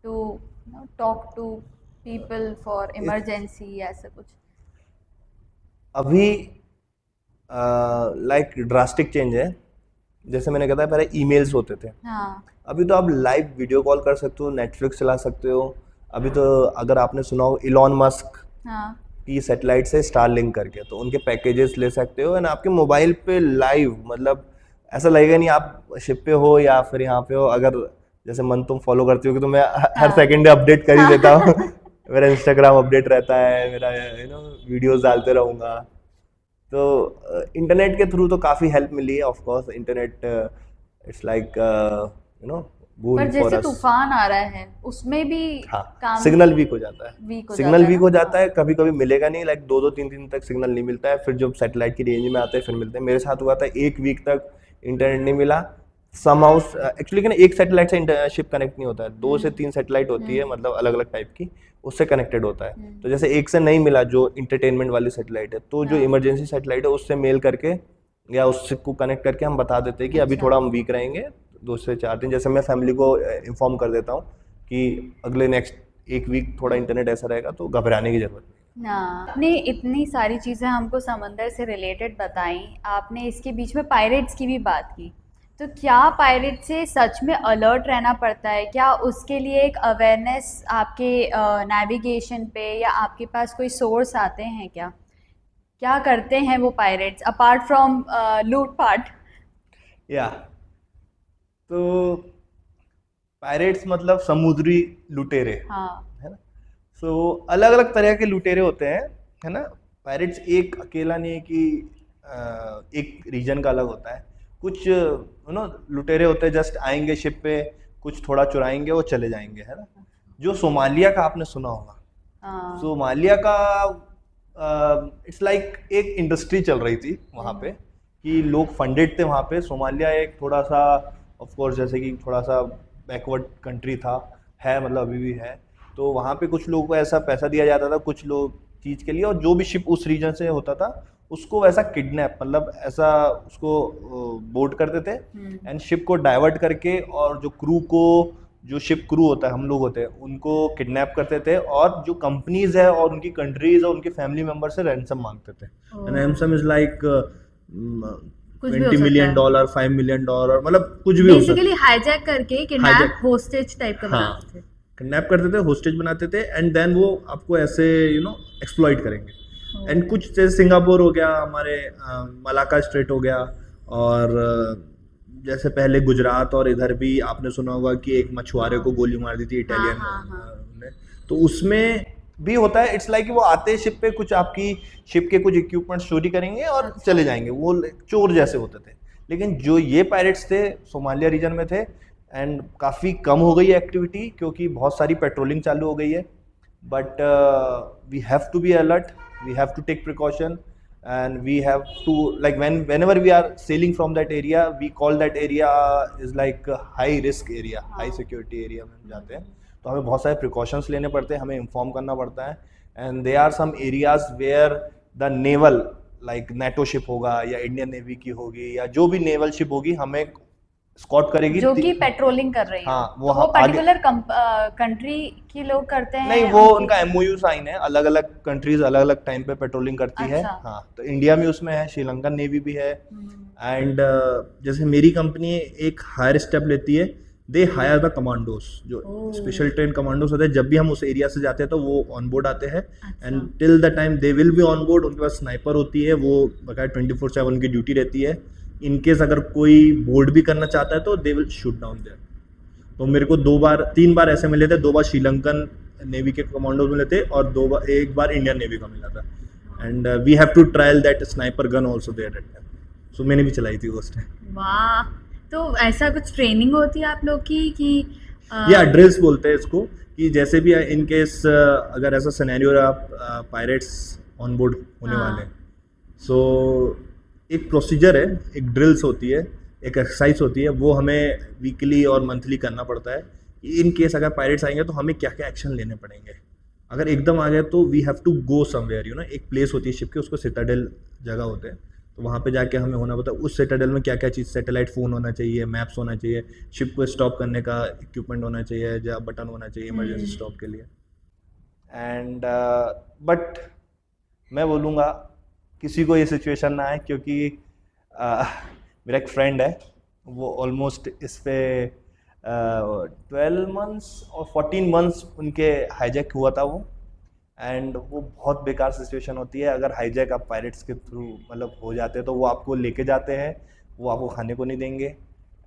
to talk to people for इस इमरजेंसी, ऐसा कुछ? अभी लाइक ड्रास्टिक चेंज है। जैसे मैंने कहा था, पहले ईमेल्स होते थे, हाँ अभी तो आप लाइव वीडियो कॉल कर सकते हो, नेटफ्लिक्स चला सकते हो। अभी तो अगर आपने सुना हो इलॉन मस्क, हाँ कि सैटेलाइट से स्टारलिंक करके, तो उनके पैकेजेस ले सकते हो एंड आपके मोबाइल पे लाइव, मतलब ऐसा लगेगा नहीं आप शिप पे हो या फिर यहाँ पे हो। अगर जैसे मन तुम फॉलो करती होगी तो मैं हर हाँ सेकंड अपडेट कर ही देता हूँ। मेरा इंस्टाग्राम अपडेट रहता है, मेरा वीडियोस डालते रहूँगा। तो इंटरनेट के थ्रू तो काफ़ी हेल्प मिली है। Of course internet it's like पर बून फॉर जैसे अस। तूफान आ रहा है उसमें भी हाँ, काम सिग्नल वीक हो जाता है। वीक हो सिग्नल जाता है वीक ना। हो जाता हाँ है, कभी कभी मिलेगा नहीं, लाइक 2-2 3 दिन तक सिग्नल नहीं मिलता है। फिर जब सैटेलाइट की रेंज में आते हैं फिर मिलते हैं। मेरे साथ हुआ था 1 वीक तक इंटरनेट नहीं मिला। सम हाउस एक्चुअली क्या ना, एक सैटेलाइट से शिप कनेक्ट नहीं होता है, 2 से 3 सैटेलाइट होती है, मतलब अलग अलग टाइप की, उससे कनेक्टेड होता है। तो जैसे एक से नहीं मिला जो इंटरटेनमेंट वाली सैटेलाइट है, तो जो हाँ इमरजेंसी सैटेलाइट है उससे मेल करके या उससे को कनेक्ट करके हम बता देते हैं कि अभी अच्छा थोड़ा हम वीक रहेंगे 2 से 4 दिन। जैसे मैं फैमिली को इन्फॉर्म कर देता हूँ कि अगले नेक्स्ट 1 वीक थोड़ा इंटरनेट ऐसा रहेगा, तो घबराने की जरूरत नहीं। हाँ। आपने इतनी सारी चीज़ें हमको समंदर से रिलेटेड बताई, आपने इसके बीच में पायरेट्स की भी बात की। तो क्या पायरेट से सच में अलर्ट रहना पड़ता है? क्या उसके लिए एक अवेयरनेस आपके नेविगेशन पे या आपके पास कोई सोर्स आते हैं क्या? क्या करते हैं वो पायरेट्स अपार्ट फ्रॉम लूटपाट? या तो पायरेट्स मतलब समुद्री लुटेरे, हाँ है ना। सो अलग अलग तरह के लुटेरे होते हैं, है ना। पायरेट्स एक अकेला नहीं है कि एक रीजन का अलग होता है। कुछ लुटेरे होते हैं जस्ट आएंगे शिप पे, कुछ थोड़ा चुराएंगे वो चले जाएंगे, है ना। जो सोमालिया का आपने सुना होगा, हाँ सोमालिया का इट्स लाइक एक इंडस्ट्री चल रही थी वहाँ पे, कि लोग फंडेड थे वहाँ पे। सोमालिया एक थोड़ा सा, ऑफ कोर्स जैसे कि थोड़ा सा बैकवर्ड कंट्री था, है मतलब अभी भी है। तो वहाँ पे कुछ लोगों को ऐसा पैसा दिया जाता था कुछ लोग चीज़ के लिए, और जो भी शिप उस रीजन से होता था उसको वैसा किडनैप, मतलब ऐसा उसको बोर्ड करते थे एंड शिप को डाइवर्ट करके, और जो क्रू को, जो शिप क्रू होता है, हम लोग होते हैं, उनको किडनैप करते थे, और जो कंपनीज है और उनकी कंट्रीज और उनके फैमिली मेंबर से रैंसम मांगते थे। रैंसम इज लाइक कुछ भी हो 20 मिलियन सकता है। डॉलर 5 मिलियन डॉलर, मतलब कुछ भी हो सकता बेसिकली हाईजैक करके किडनैप हाईजैक। होस्टेज टाइप का हाँ, बनाते थे। किडनैप करते थे, होस्टेज बनाते थे, एंड देन वो आपको ऐसे एक्सप्लॉइट करेंगे। एंड कुछ जैसे सिंगापुर हो गया, हमारे मलाका स्ट्रेट हो गया, और जैसे पहले गुजरात और इधर भी आपने सुना होगा कि एक मछुआरे को गोली मार दी थी इटालियन हाँ ने। तो उसमें भी होता है, इट्स लाइक वो आते हैं शिप पे, कुछ आपकी शिप के कुछ इक्विपमेंट चोरी करेंगे और चले जाएंगे, वो चोर जैसे होते थे। लेकिन जो ये पायरेट्स थे सोमालिया रीजन में थे, एंड काफ़ी कम हो गई है एक्टिविटी क्योंकि बहुत सारी पेट्रोलिंग चालू हो गई है। But we have to be alert, we have to take precaution, and we have to, like, whenever we are sailing from that area, we call that area is like a high risk area, high security area में हम जाते हैं। तो हमें बहुत सारे precautions लेने पड़ते हैं, हमें इन्फॉर्म करना पड़ता है। And they are some areas where the naval, like NATO ship होगा या इंडियन नेवी की होगी या जो भी नेवल शिप होगी, हमें स्कॉट करेगी। जो कि पेट्रोलिंग कर रही हो। हाँ, तो वो आगे पर्टिकुलर कंट्री के लोग करते हैं? नहीं, वो उनकी- उनका एमओयू साइन है, अलग अलग कंट्रीज अलग अलग टाइम पे पेट्रोलिंग करती है। अच्छा। हाँ, तो इंडिया में उसमें है, श्रीलंकन नेवी भी है। एंड जैसे मेरी कंपनी एक हायर स्टेप लेती है, दे हायर द कमांडोज, जो स्पेशल ट्रेन कमांडोज होते हैं। जब भी हम उस एरिया से जाते हैं तो वो ऑन बोर्ड आते हैं, and till the time they will be on board, उनके पास स्नाइपर होती है, वो बकायदा 24/7 उनकी ड्यूटी रहती है। इनकेस अगर कोई बोर्ड भी करना चाहता है तो they will shoot down there. तो मेरे को 3 बार ऐसे मिले थे, 2 बार श्रीलंकन नेवी के कमांडोज मिले थे और एक बार इंडियन नेवी का मिला था। And we have to trial that sniper gun also there at time, so मैंने भी चलाई थी उस टाइम। वाह। तो ऐसा कुछ ट्रेनिंग होती है आप लोग की कि या ड्रिल्स बोलते हैं इसको, कि जैसे भी इन केस अगर ऐसा सिनेरियो आप पायरेट्स ऑन बोर्ड होने वाले हैं, सो एक प्रोसीजर है, एक ड्रिल्स होती है, एक एक्सरसाइज होती है, वो हमें वीकली और मंथली करना पड़ता है। इन केस अगर पायरेट्स आएंगे तो हमें क्या क्या एक्शन लेने पड़ेंगे। अगर एकदम आ गए तो we have to go somewhere, एक प्लेस होती है शिप की, उसको सिटाडेल जगह होते हैं, तो वहाँ पे जाके हमें होना पड़ता है उस सिटाडेल में क्या क्या चीज़, सैटेलाइट फ़ोन होना चाहिए, मैप्स होना चाहिए, शिप को स्टॉप करने का इक्विपमेंट होना चाहिए, या बटन होना चाहिए इमरजेंसी स्टॉप के लिए। एंड बट मैं बोलूँगा किसी को ये सिचुएशन ना आए, क्योंकि मेरा एक फ्रेंड है, वो ऑलमोस्ट इस पे 12 मंथ्स और 14 मंथ्स उनके हाईजैक हुआ था वो। एंड वो बहुत बेकार सिचुएशन होती है। अगर हाईजैक आप पायरेट्स के थ्रू मतलब हो जाते हैं तो वो आपको लेके जाते हैं, वो आपको खाने को नहीं देंगे,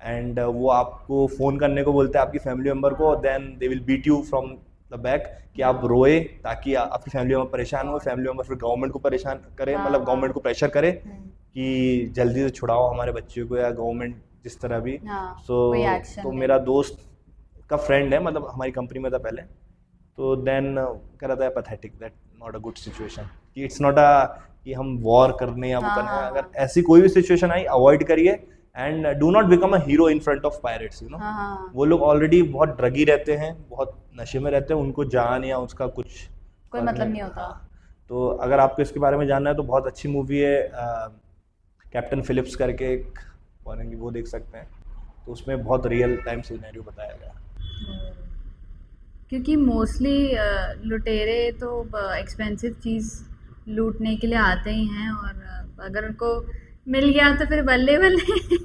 एंड वो आपको फ़ोन करने को बोलते हैं आपकी फैमिली मेम्बर को, then they will beat you from the back कि आप रोए ताकि आपकी फैमिली मेम्बर परेशान हो, फैमिली मेम्बर फिर गवर्नमेंट को परेशान करे, हाँ, मतलब हाँ। गवर्नमेंट को प्रेशर करे कि जल्दी से छुड़ाओ हमारे बच्चे को, या गवर्नमेंट जिस तरह भी। हाँ, सो कोई एक्शन तो ले। मेरा दोस्त का फ्रेंड है, मतलब हमारी कंपनी में था पहले, तो देन कह रहा था pathetic, that not a good situation, कि इट्स नॉट अ कि हम वॉर करने या वो हाँ, करने, हाँ, अगर हाँ। ऐसी कोई भी सिचुएशन आई अवॉइड करिए, and do not become a hero in front of pirates, you know. हाँ, हाँ, वो लोग ऑलरेडी बहुत ड्रगी रहते हैं, बहुत नशे में रहते हैं, उनको जान या उसका कुछ कोई फर्क मतलब नहीं होता। हाँ। तो अगर आपको इसके बारे में जानना है तो बहुत अच्छी मूवी है, कैप्टन फिलिप्स करके एक फॉरेन की, वो देख सकते हैं। तो उसमें बहुत रियल टाइम सिनेरियो बताया गया। क्योंकि मोस्टली लुटेरे तो एक्सपेंसिव चीज़ लूटने के लिए आते ही हैं, और अगर उनको मिल गया तो फिर बल्ले बल्ले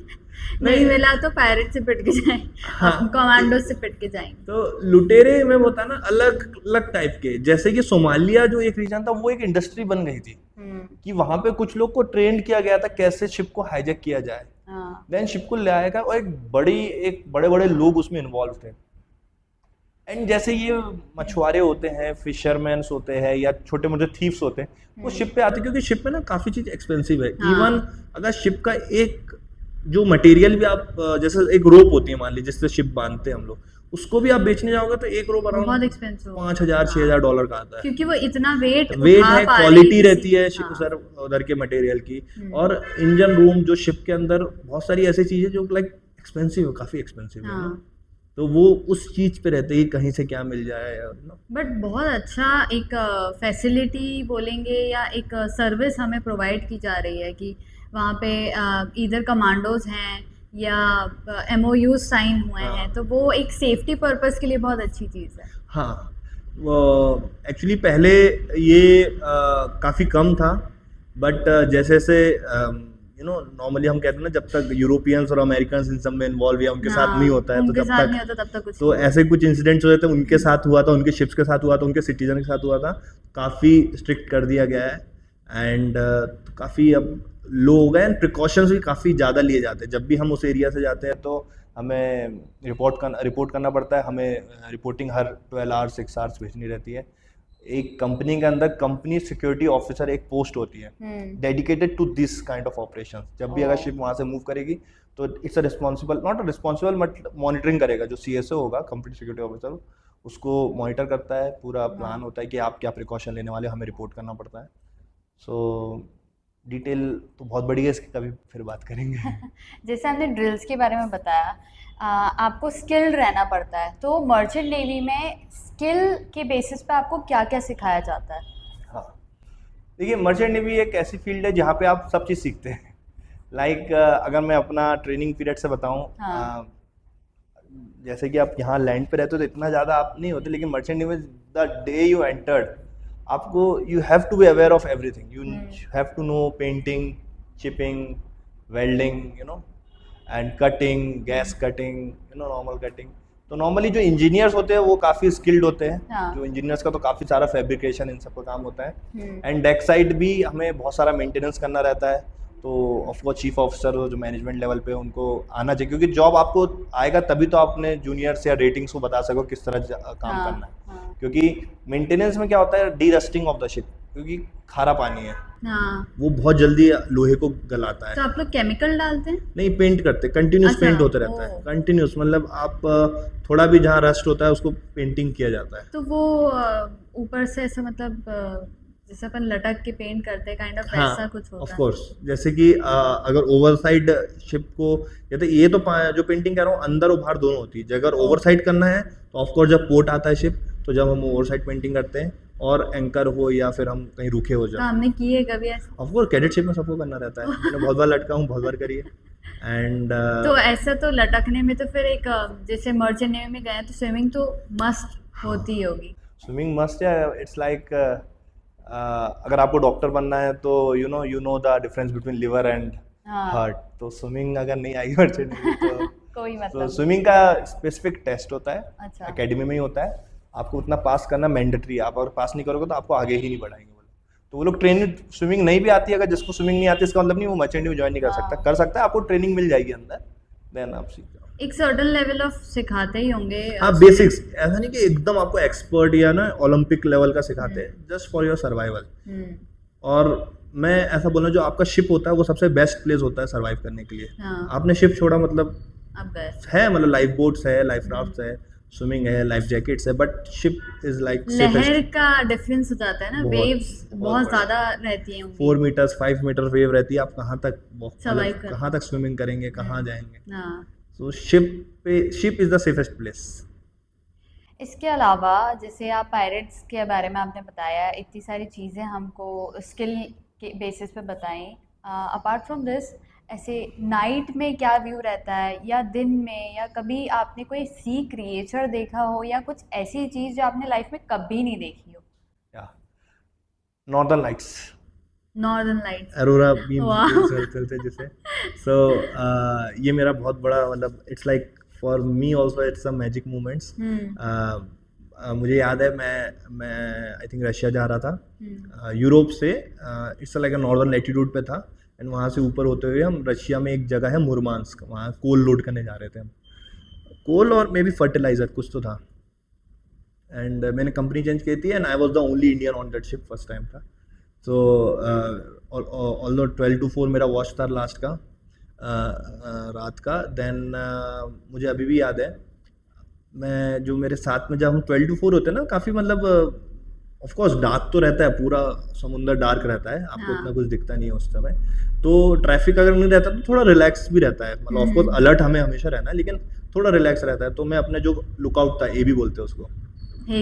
नहीं मिला तो पायरेट से पिट के जाएं, हाँ, कमांडो से पिट के जाएंगे। तो लुटेरे में होता है ना अलग अलग टाइप के, जैसे कि सोमालिया जो एक रीजन था वो एक इंडस्ट्री बन गई थी कि वहां पे कुछ लोग को ट्रेंड किया गया था कैसे शिप को हाईजैक किया जाए, हाँ, देन शिप को ले आया गया, और एक बड़े बड़े लोग उसमें इन्वॉल्व थे। एंड जैसे ये मछुआरे होते हैं, फिशरमैन्स होते हैं, या छोटे मोटे थीव्स होते हैं, वो शिप पे आते हैं, क्योंकि शिप में ना काफी चीज एक्सपेंसिव है। हाँ। इवन अगर शिप का एक जो मटेरियल भी आप जैसे एक रोप होती है मान लीजिए जिससे शिप बांधते हैं हम लोग, उसको भी आप बेचने जाओगे तो एक रोप बहुत अराउंड एक्सपेंसिव 5,000-6,000 का आता है। क्योंकि वो इतना वेट वेट है, क्वालिटी रहती है हाँ। सर उधर के मटेरियल की, और इंजन रूम जो शिप के अंदर बहुत सारी ऐसी चीजें जो लाइक एक्सपेंसिव है, काफी एक्सपेंसिव है ना। हाँ। तो वो उस चीज पे रहते हैं कहीं से क्या मिल जाए ना। बट बहुत अच्छा एक फैसिलिटी बोलेंगे या एक सर्विस हमें प्रोवाइड की जा रही है कि वहाँ पे इधर कमांडोज हैं या MOUs साइन हुए हाँ। हैं, तो वो एक सेफ्टी पर्पस के लिए बहुत अच्छी चीज़ है। हाँ, वो एक्चुअली पहले ये काफ़ी कम था, बट जैसे जैसे यू नो नॉर्मली हम कहते हैं ना, जब तक यूरोपियंस और अमेरिकन इन सब में इन्वॉल्व या उनके साथ नहीं होता है, तो उनके जब साथ नहीं तक होता तब तक कुछ तो नहीं। ऐसे कुछ इंसिडेंट्स हो जाते हैं, उनके साथ हुआ था, उनके शिप्स के साथ हुआ था, उनके सिटीजन के साथ हुआ था, काफ़ी स्ट्रिक्ट कर दिया गया है, एंड काफ़ी अब लो हो गए, एंड प्रिकॉशंस भी काफ़ी ज़्यादा लिए जाते हैं। जब भी हम उस एरिया से जाते हैं तो हमें रिपोर्ट करना पड़ता है, हमें रिपोर्टिंग हर 12 आवर्स 6 आवर्स भेजनी रहती है। एक कंपनी के अंदर कंपनी सिक्योरिटी ऑफिसर एक पोस्ट होती है dedicated to this kind of operation. जब भी अगर शिप वहाँ से मूव करेगी तो it's a responsible, not a responsible, but monitoring करेगा जो CSO होगा, कंपनी सिक्योरिटी ऑफिसर, उसको मॉनिटर करता है, पूरा प्लान होता है कि आप क्या प्रिकॉशन लेने वाले, हमें रिपोर्ट करना पड़ता है। सो डिटेल तो बहुत बड़ी है, इसकी कभी फिर बात करेंगे। जैसे हमने ड्रिल्स के बारे में बताया, आपको स्किल्ड रहना पड़ता है, तो मर्चेंट नेवी में स्किल के बेसिस पे आपको क्या क्या सिखाया जाता है? हाँ, देखिए मर्चेंट नेवी एक ऐसी फील्ड है जहाँ पे आप सब चीज़ सीखते हैं। लाइक अगर मैं अपना ट्रेनिंग पीरियड से बताऊँ, हाँ। जैसे कि आप यहाँ लैंड पे रहते हो तो इतना ज़्यादा आप नहीं होते, लेकिन merchant navy the day you entered, आपको you have to be aware of everything, you have to know painting, chipping, welding, you know, and cutting, gas cutting, you know, normal cutting. तो नॉर्मली जो engineers होते हैं वो काफ़ी skilled होते हैं। हाँ। जो इंजीनियर्स का तो काफ़ी सारा फैब्रिकेशन इन सब का काम होता है, हम्म। एंड डेक साइड भी हमें बहुत सारा मेंटेनेंस करना रहता है। तो ऑफकोर्स चीफ ऑफिसर जो मैनेजमेंट लेवल पे उनको आना चाहिए, क्योंकि जॉब आपको आएगा तभी तो आप अपने जूनियर्स या रेटिंग्स को बता सको किस तरह काम हाँ, करना है। हाँ। क्योंकि मेंटेनेंस में क्या होता है, D rusting of the ship, क्योंकि खारा पानी है, हाँ, वो बहुत जल्दी लोहे को गलाता तो है। आप लोग केमिकल डालते हैं? नहीं, पेंट करते, कंटिन्यूस अच्छा, पेंट होते रहता है, ओ। कंटिन्यूस, मतलब आप थोड़ा भी जहाँ रस्ट होता है उसको पेंटिंग किया जाता है। तो वो ऊपर से ऐसा मतलब जैसे अपन लटक के पेंट करते हैं, काइंड ऑफ हाँ, वैसा कुछ ऑफ होता है? कोर्स, जैसे कि अगर ओवर साइड शिप को, ये तो जो पेंटिंग कह रहा हूँ अंदर और बाहर दोनों होती है। अगर ओवर साइड करना है तो ऑफ कोर्स जब पोर्ट आता है शिप, तो जब हम ओवर साइड पेंटिंग करते हैं, और एंकर हो या फिर हम कहीं रुके हो तो जाए, हमने की है कभी ऐसा? ऑफ कोर्स कैडेट शिप में सबको करना रहता है। मैंने बहुत बार लटका हूँ, बहुत बार करी है। एंड तो ऐसा तो लटकने में तो फिर एक जैसे मर्चेंट नेवी में गए तो स्विमिमिंग तो मस्ट होती होगी। स्विमिंग मस्ट है, इट्स लाइक अगर आपको डॉक्टर बनना है तो you know the difference between liver and हाँ। हार्ट। तो स्विमिंग अगर नहीं आई मर्चेंट नेवी तो कोई तो मतलब स्विमिंग का स्पेसिफिक टेस्ट होता है, अच्छा। एकेडमी में ही होता है। आपको उतना पास करना मैंडेटरी है, आप अगर पास नहीं करोगे तो आपको आगे ही नहीं बढ़ाएंगे वो लोग। तो वो लोग ट्रेनिंग, स्विमिंग नहीं भी आती है, अगर जिसको स्विमिंग नहीं आती इसका मतलब नहीं वो मर्चेंट नेवी ज्वाइन नहीं कर सकता, हाँ। कर सकता है, आपको ट्रेनिंग मिल जाएगी अंदर, देन आप सीख जाओ। एक सर्टन लेवल ऑफ सिखाते ही होंगे। हाँ बेसिक्स, ऐसा नहीं कि एकदम आपको एक्सपर्ट या ना ओलंपिक लेवल का सिखाते हैं, जस्ट फॉर योर सर्वाइवल। हम्म। और मैं ऐसा बोलूँ, जो आपका शिप होता है वो सबसे बेस्ट प्लेस होता है सर्वाइव करने के लिए। हाँ। आपने शिप छोड़ा मतलब अब गए। है, मतलब लाइफ बोट्स है, लाइफ राफ्ट्स है, स्विमिंग है, लाइफ जैकेट्स है, बट शिप इज लाइक लहर सेफेस्ट। का डिफरेंस हो जाता है ना, बहुत, वेव्स बहुत बहुत बड़ा। ज्यादा रहती हैं उनकी। 4 मीटर्स 5 मीटर वेव रहती है, आप कहाँ तक Survive कर कहाँ तक स्विमिंग करेंगे, कहाँ जाएंगे। हाँ। So ship is the safest place. इसके अलावा जैसे आप पायरेट्स के बारे में आपने बताया, इतनी सारी चीज़ें हमको स्किल के बेसिस पे बताएं, अपार्ट फ्रॉम दिस ऐसे नाइट में क्या व्यू रहता है, या दिन में, या कभी आपने कोई सी क्रिएचर देखा हो, या कुछ ऐसी चीज़ जो आपने लाइफ में कभी नहीं देखी हो? या northern lights, northern lights. Arora beam वाह। चलते जिसे। सो ये मेरा बहुत बड़ा, मतलब it's like for me also it's a magic moments. मुझे याद है, मैं आई थिंक रशिया जा रहा था, यूरोप से, it's like a northern latitude पे था, एंड वहाँ से ऊपर होते हुए हम रशिया में एक जगह है मुरमांस्क, वहाँ कोल लोड करने जा रहे थे हम, कोल और मे बी फर्टिलाइजर कुछ तो था। एंड मैंने कंपनी चेंज की थी, and I was the only Indian on that ship, first time था। सो ऑल्दो 12 to 4 मेरा वॉच था लास्ट का, रात का। देन मुझे अभी भी याद है, मैं जो मेरे साथ में, जब हम 12 to 4 होते हैं ना, काफ़ी मतलब ऑफ कोर्स डार्क तो रहता है, पूरा समुंदर डार्क रहता है, आपको हाँ। इतना कुछ दिखता नहीं है उस समय, तो ट्रैफिक अगर नहीं रहता तो थोड़ा रिलैक्स भी रहता है, मतलब ऑफ कोर्स अलर्ट हमें हमेशा रहना है, लेकिन थोड़ा रिलैक्स रहता है। तो मैं अपने जो लुकआउट था, एबी बोलते हैं उसको,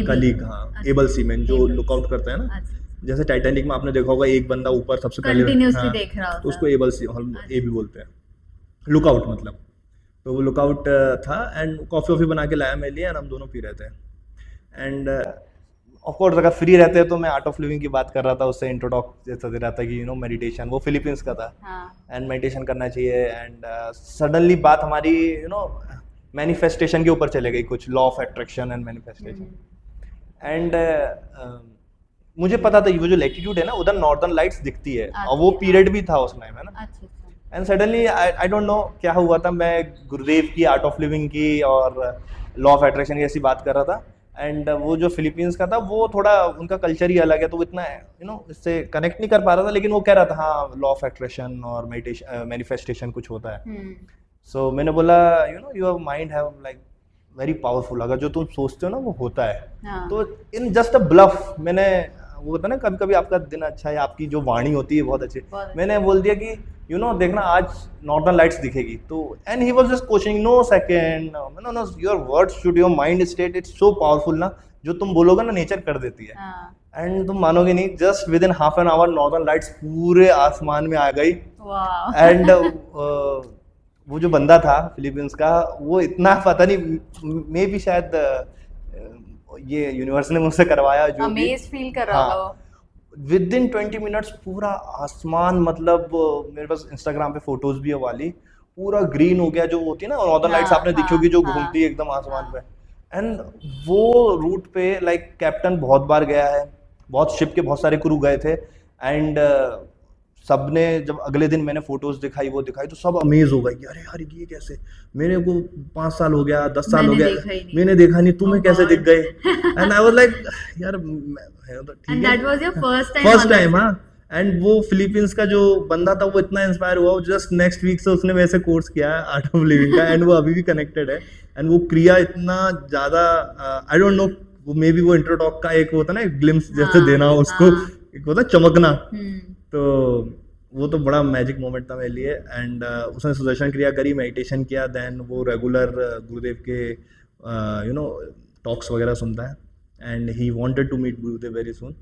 कलीग, हाँ, अच्छा। एबल सीमैन जो Able। लुकआउट करता है ना, अच्छा, जैसे टाइटैनिक में आपने देखा होगा एक बंदा ऊपर सबसे पहले, कंटिन्यूसली हाँ, देख रहा तो होता उसको है। एबल सी, हम एबी बोलते हैं, लुकआउट मतलब। तो वो लुकआउट था, एंड कॉफ़ी वॉफ़ी बना के लाया मेरे लिए, एंड हम दोनों पी रहे थे। एंड ऑफ कोर्स अगर फ्री रहते हैं तो मैं आर्ट ऑफ लिविंग की बात कर रहा था, उससे इंट्रोडक्ट जैसा दे रहा था कि मेडिटेशन, वो फिलीपींस का था, हाँ। एंड मेडिटेशन करना चाहिए। एंड सडनली बात हमारी मैनिफेस्टेशन के ऊपर चले गई, कुछ law of attraction and manifestation. And मुझे पता था कि वो जो लैटिट्यूड है ना, उधर नॉर्दर्न लाइट्स दिखती है, और वो पीरियड भी था उस टाइम, है ना। अच्छा अच्छा। And suddenly I don't know क्या हुआ था, मैं गुरुदेव की, आर्ट ऑफ लिविंग की और लॉ ऑफ अट्रैक्शन की ऐसी बात कर रहा था। एंड वो जो फिलीपींस का था, वो थोड़ा उनका कल्चर ही अलग है, तो वो इतना इससे कनेक्ट नहीं कर पा रहा था, लेकिन वो कह रहा था हाँ लॉ ऑफ अट्रैक्शन और मेडिटेशन, मैनिफेस्टेशन कुछ होता है। सो मैंने बोला your mind have like very powerful, अगर जो तुम सोचते हो ना वो होता है। हाँ। तो इन जस्ट अ ब्लफ, मैंने, वो होता है ना कभी कभी आपका दिन अच्छा है, आपकी जो वाणी होती है बहुत अच्छी, बहुत मैंने बोल दिया कि देखना आज नॉर्दर्न लाइट्स दिखेगी। तो and he was just coaching, no second, know your words should, your mind state, it's so powerful ना, जो तुम बोलोगे ना नेचर कर देती है। हाँ। एंड तुम मानोगे नहीं, just with in half an hour northern lights पूरे आसमान में आ गई। वाह। एंड वो जो बंदा था फिलीपींस का, वो इतना पता नहीं, मे भी शायद ये यूनिवर्स ने मुझसे करवाया, जो भी अमेज फील कर रहा था वो। विद इन 20 मिनट्स पूरा आसमान, मतलब मेरे पास इंस्टाग्राम पे फोटोज भी है वाली, पूरा ग्रीन हो गया, जो होती है ना नॉर्दर्न लाइट्स, हाँ, आपने हाँ, देखी होगी जो हाँ, घूमती है एकदम आसमान हाँ। पे। एंड वो रूट पे लाइक कैप्टन बहुत बार गया है, बहुत शिप के बहुत सारे क्रू गए थे, एंड सबने जब अगले दिन मैंने फोटोज दिखाई, वो दिखाई, तो सब अमेज हो गए कि अरे यार ये कैसे, मेरे को 5 साल हो गया, 10 साल हो मैंने गया, देखा ही नहीं। मैंने देखा नहीं, तुम्हें Oh कैसे God। दिख गए। एंड आई वाज लाइक यार ठीक एंड है, that was your first time? First time, हाँ। एंड वो फिलीपींस का जो बंदा था वो इतना इंस्पायर हुआ, जस्ट नेक्स्ट वीक से उसने वैसे कोर्स किया है आर्ट ऑफ लिविंग का, एंड वो अभी भी कनेक्टेड है। एंड वो क्रिया इतना ज़्यादा, आई डोंट नो, वो मे बी वो इंट्रोटॉक का एक होता ना, एक ग्लिम्स जैसे हाँ, देना उसको, हाँ। एक होता चमकना, हम्म। तो वो तो बड़ा मैजिक मोमेंट था मेरे लिए। एंड उसने सुदर्शन क्रिया करी, मेडिटेशन किया, देन वो रेगुलर गुरुदेव के टॉक्स वगैरह सुनता है, and he wanted to meet Gurudev very soon.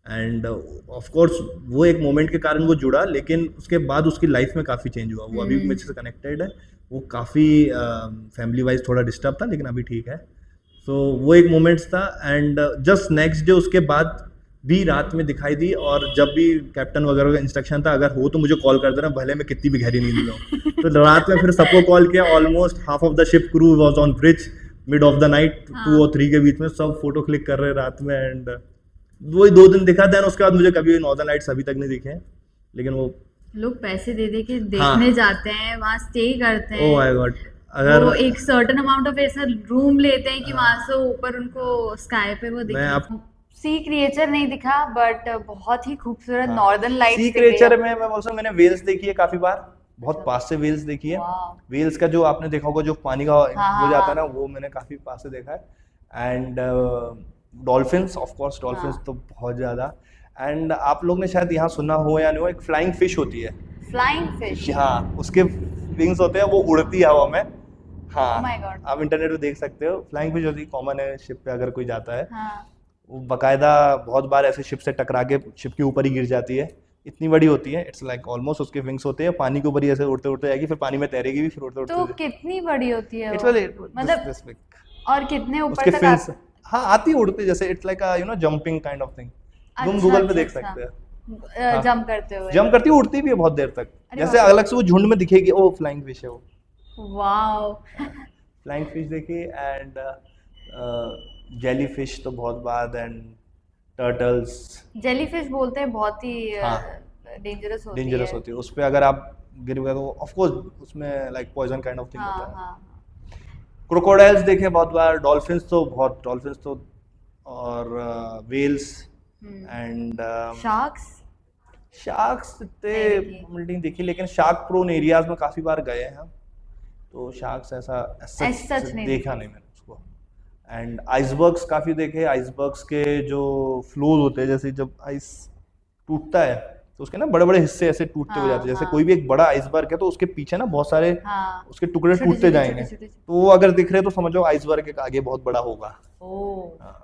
And of course वो एक मोमेंट के कारण वो जुड़ा, लेकिन उसके बाद उसकी लाइफ में काफ़ी चेंज हुआ, वो अभी भी मुझसे कनेक्टेड है, वो काफ़ी फैमिली वाइज थोड़ा डिस्टर्ब था, लेकिन अभी ठीक है। सो वो एक मोमेंट्स था। एंड जस्ट नेक्स्ट डे उसके बाद भी रात में दिखाई दी, और जब भी कैप्टन वगैरह का इंस्ट्रक्शन था, अगर हो तो मुझे कॉल कर देना, भले मैं कितनी भी गहरी नींद में हूँ। तो रात में फिर सबको कॉल किया, almost half of the ship crew was on bridge, mid of the night हाँ। 2 और 3 के बीच में सब फोटो क्लिक कर रहे हैं रात में, एंड वही 2 दिन दिखा था, उसके बाद मुझे कभी नॉर्दर्न लाइट्स अभी तक नहीं दिखे हैं, लेकिन वो लोग पैसे दे दे के हाँ। देखने जाते हैं, वहाँ स्टे करते ओ हैं, माय गॉड, अगर वो एक सर्टेन अमाउंट ऑफ ऐसा रूम लेते हैं कि वहां से ऊपर उनको स्काई पे वो मैं दिखे। आप सी क्रिएचर नहीं दिखा, बट बहुत ही खूबसूरत हाँ, नॉर्दर्न लाइट्स सी दिख रही क्रिएचर है। में मैं बोलता हूँ, मैंने वेल्स देखी है काफी बार, बहुत अच्छा। पास से वेल्स देखी है। वाह। वेल्स का जो आपने देखा होगा, जो पानी का हाँ हो जाता है हाँ ना, वो मैंने काफी पास से देखा है। And dolphins, of course dolphins हाँ। तो बहुत ज्यादा। एंड आप लोग ने शायद यहाँ सुना हो या नहीं हो, एक फ्लाइंग फिश होती है। Flying fish. हाँ, उसके विंग्स होते हैं, वो उड़ती है हवा में। Oh हाँ, my God. आप इंटरनेट पे देख सकते हो, फ्लाइंग फिश होती है, कॉमन है शिप पे अगर कोई जाता है। हाँ। वो बकायदा बहुत बार ऐसे शिप से टकरा के शिप के ऊपर ही गिर जाती है, इतनी बड़ी होती है, इट्स लाइक ऑलमोस्ट उसके विंग्स होते हैं, पानी के ऊपर ही ऐसे उड़ते उड़ते जाएगी, फिर पानी में तैरेगी भी, फिर उड़ते तो उड़ते कितनी बड़ी होती है इट्स वो? वेल मतलब दिस बिग। और कितने ऊपर उसके तक फिन्स, आती? हाँ आती उड़ती, जैसे it's like you know jumping kind of thing. तुम अच्छा गूगल पे अच्छा देख अच्छा। सकते हो। हाँ, जंप करते हुए। जंप करती है, उड़ती भी है बहुत देर तक, अरे जैसे बाप रे। अलग से वो झुंड में दिखेगी, ओ फ्लाइंग फिश है वो। वाओ। फ्लाइंग फिश देखी, एंड जेली फिश तो बहुत बाद, एंड टर्टल्स। जेलीफिश बोलते हैं बहुत ही हाँ, डेंजरस होती डेंजरस है। होती है, उस पे अगर आप गिर गए तो ऑफ कोर्स उसमें like poison kind of thing हाँ होता है। हाँ। क्रोकोडाइल्स देखे बहुत बार, डॉल्फिन्स तो, और whales hmm. And sharks sharks इतने नहीं देखी। नहीं देखी, लेकिन शार्क प्रोन एरियाज में काफी बार गए हैं हम, तो शार्क्स ऐसा As such नहीं देखा देखी। नहीं मैंने उसको। एंड आइसबर्ग्स काफी देखे, आइसबर्ग्स के जो फ्लोज होते हैं, जैसे जब आइस टूटता है तो उसके ना बड़े बड़े हिस्से ऐसे टूटते हो हाँ जाते हैं, जैसे हाँ कोई भी एक बड़ा आइसबर्ग है तो उसके पीछे ना बहुत सारे हाँ। उसके टुकड़े छोटे टूटते छोटे जाएंगे, छोटे छोटे। तो वो अगर दिख रहे तो समझो आइसबर्ग के आगे बहुत बड़ा होगा। ओ। हाँ।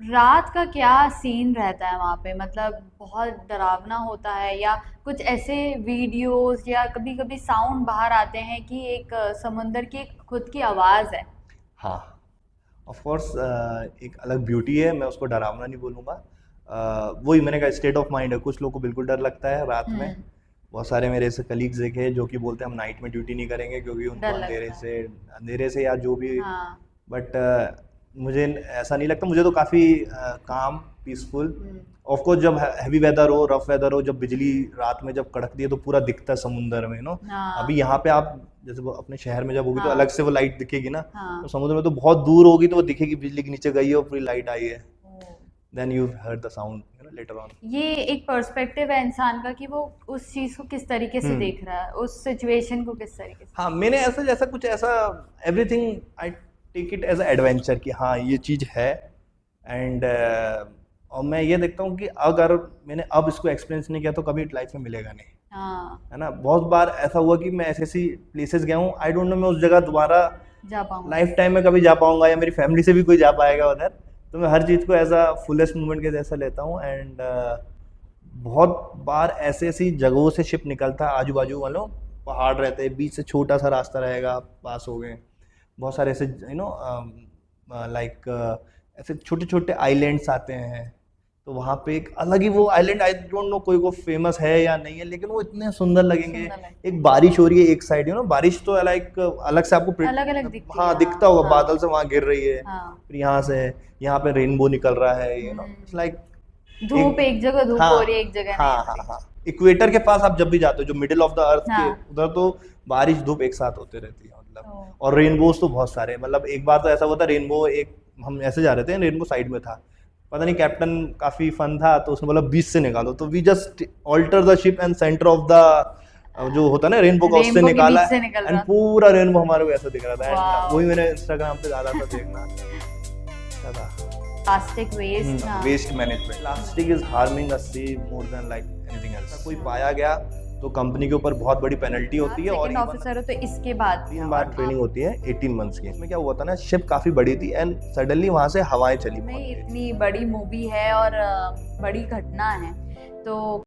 रात का क्या सीन रहता है वहाँ पे? मतलब बहुत डरावना होता है, या कुछ ऐसे वीडियोस या कभी कभी साउंड बाहर आते हैं कि एक समुंदर की एक खुद की आवाज़ है? हाँ, ऑफ कोर्स एक अलग ब्यूटी है, मैं उसको डरावना नहीं बोलूँगा। वही मैंने कहा, स्टेट ऑफ माइंड है, कुछ लोगों को बिल्कुल डर लगता है रात में। हम्म। बहुत सारे मेरे ऐसे कलीग्स देखे हैं जो कि बोलते हैं हम नाइट में ड्यूटी नहीं करेंगे क्योंकि उनको डर लगता है। अंधेरे से या जो भी। हाँ। बट मुझे ऐसा नहीं लगता, मुझे तो काफ़ी काम पीसफुल। हम्म। ऑफ कोर्स जब हैवी वेदर हो, रफ वेदर हो, जब बिजली रात में जब कड़कती है तो पूरा दिखता है समुंदर में, नो। हाँ अभी यहाँ पे आप जैसे वो अपने शहर में जब होगी तो हाँ अलग से वो लाइट दिखेगी ना, हाँ। तो समुद्र में तो बहुत दूर होगी तो वो दिखेगी, बिजली के नीचे गई है और पूरी लाइट आई है, ओ। Then you heard the sound later on. ये एक पर्सपेक्टिव है इंसान का कि वो उस चीज को किस तरीके से देख रहा है, उस सिचुएशन को किस तरीके से। हाँ, मैंने ऐसा जैसा कुछ ऐसा everything I take it as a adventure कि हाँ ये चीज़ है, एंड और मैं ये देखता हूँ कि अगर मैंने अब इसको एक्सपीरियंस नहीं किया तो कभी लाइफ में मिलेगा नहीं, हाँ। है ना। बहुत बार ऐसा हुआ कि मैं ऐसी ऐसी प्लेसेस गया हूँ, आई डोंट नो मैं उस जगह दोबारा जा पाऊंगा। लाइफ टाइम में कभी जा पाऊंगा या मेरी फैमिली से भी कोई जा पाएगा उधर, तो मैं हर चीज़ को एज अ फुलेस्ट मोमेंट के जैसा लेता हूँ। एंड बहुत बार ऐसी ऐसी जगहों से शिप निकलता है, आजू बाजू वालों पहाड़ रहते हैं, बीच से छोटा सा रास्ता रहेगा, पास हो गए बहुत सारे ऐसे यू नो लाइक ऐसे छोटे छोटे आइलैंड्स आते हैं, तो वहाँ पे एक अलग ही वो आइलैंड, आई डोंट नो कोई को फेमस है या नहीं है, लेकिन वो इतने सुंदर लगेंगे। सुंदर लगेंगे। एक बारिश हो रही है एक साइड, यू नो बारिश तो लाइक अलग से आपको अलग-अलग दिखती है, हाँ हाँ, दिखता होगा, हाँ। बादल से वहाँ गिर रही है, हाँ। फिर यहाँ से यहाँ पे रेनबो निकल रहा है, यू नो इट्स लाइक धूप एक जगह धूप हाँ हो रही है, एक जगह हाँ नहीं हाँ हो रही। हाँ। इक्वेटर के पास आप जब भी जाते हो, जो मिडिल ऑफ द अर्थ के हाँ। उधर, तो बारिश धूप एक साथ होते रहती है, मतलब। ओह। और रेनबोज तो बहुत सारे, मतलब एक बार तो ऐसा हुआ था, रेनबो एक हम ऐसे जा रहे थे, रेनबो साइड में था, पता नहीं कैप्टन काफी फन था तो उसने बोला बीच से निकालो, तो we just alter the ship and centre of the जो होता है ना रेनबो का, उससे रेनबो के निकाला बीच से निकल एंड रहा। पूरा रेनबो हमारे को ऐसा दिख रहा था। वाह। एंड वही मैंने इंस्टाग्राम पे डाला था, देखना था। प्लास्टिक वेस्ट ना। Waste management, plastic is harming us sea more than like anything else. कोई पाया गया तो कंपनी के ऊपर बहुत बड़ी पेनल्टी होती है, और सेकंड ऑफिसर हो तो इसके बाद 3 बार ट्रेनिंग होती है 18 मंथ्स की। इसमें क्या हुआ था ना, शिप काफी बड़ी थी एंड सडनली वहां से हवाएं चली में बहुत तेज। इतनी बड़ी मूवी है और बड़ी घटना है, तो